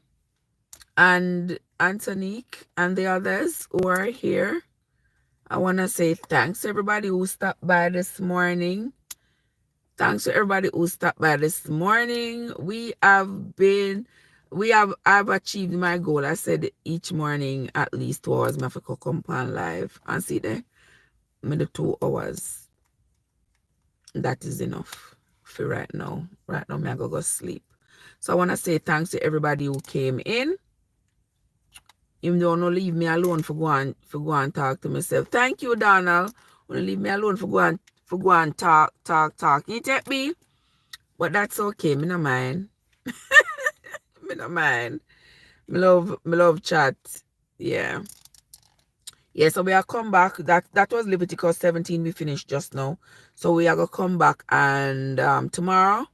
and Antonique and the others who are here, I want to say thanks to everybody who stopped by this morning. Thanks to everybody who stopped by this morning. I've achieved my goal. I said each morning at least 2 hours I have to come on live and see there. The 2 hours. That is enough for right now. Right now, I go sleep. So I want to say thanks to everybody who came in. Even though don't leave me alone for go and talk to myself. Thank you, Donald. Don't leave me alone for go and talk. You take me, but that's okay. Me no mind. Me no mind. Me love chat. Yeah. Yeah, so we are come back. That was Leviticus 17 we finished just now. So we are gonna come back and tomorrow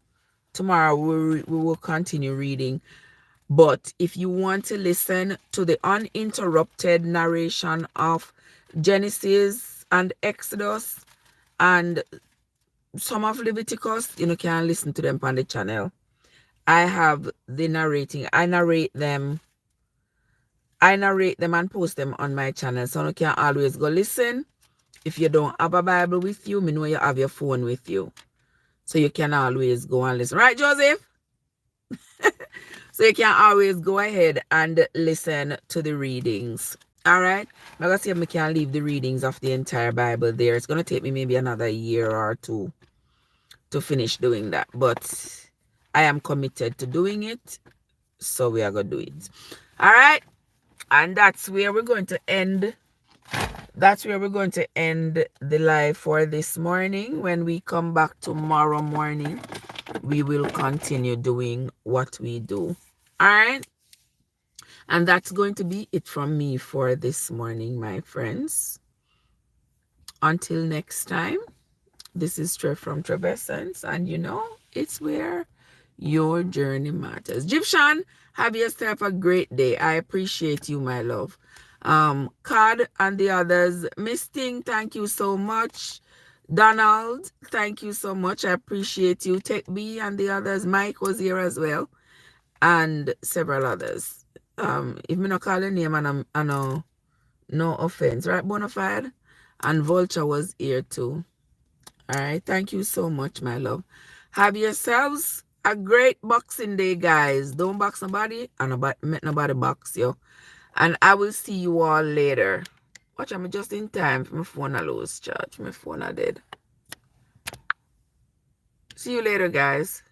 we will continue reading. But if you want to listen to the uninterrupted narration of Genesis and Exodus and some of Leviticus, you can listen to them on the channel. I have the narrating. I narrate them and post them on my channel. So you can always go listen. If you don't have a Bible with you, me know you have your phone with you. So you can always go and listen. Right, Joseph? So you can always go ahead and listen to the readings. All right? I'm going to see if I can leave the readings of the entire Bible there. It's going to take me maybe another year or two to finish doing that. But I am committed to doing it. So we are going to do it. All right? And that's where we're going to end. That's where we're going to end the live for this morning. When we come back tomorrow morning, we will continue doing what we do. All right? And that's going to be it from me for this morning, my friends. Until next time, this is Trev from Trevessence, and it's where your journey matters. Egyptian, have yourself a great day. I appreciate you, my love. Cod and the others, Miss Ting, thank you so much. Donald, thank you so much. I appreciate you. Tech B and the others. Mike was here as well, and several others. If me not call your name, and I know, no offense, right, Bonafide? And Vulture was here too. All right, thank you so much, my love. Have yourselves a great Boxing Day, guys. Don't box nobody, and make nobody box you. And I will see you all later. Watch, I'm just in time for my phone to lose charge. My phone are dead. See you later, guys.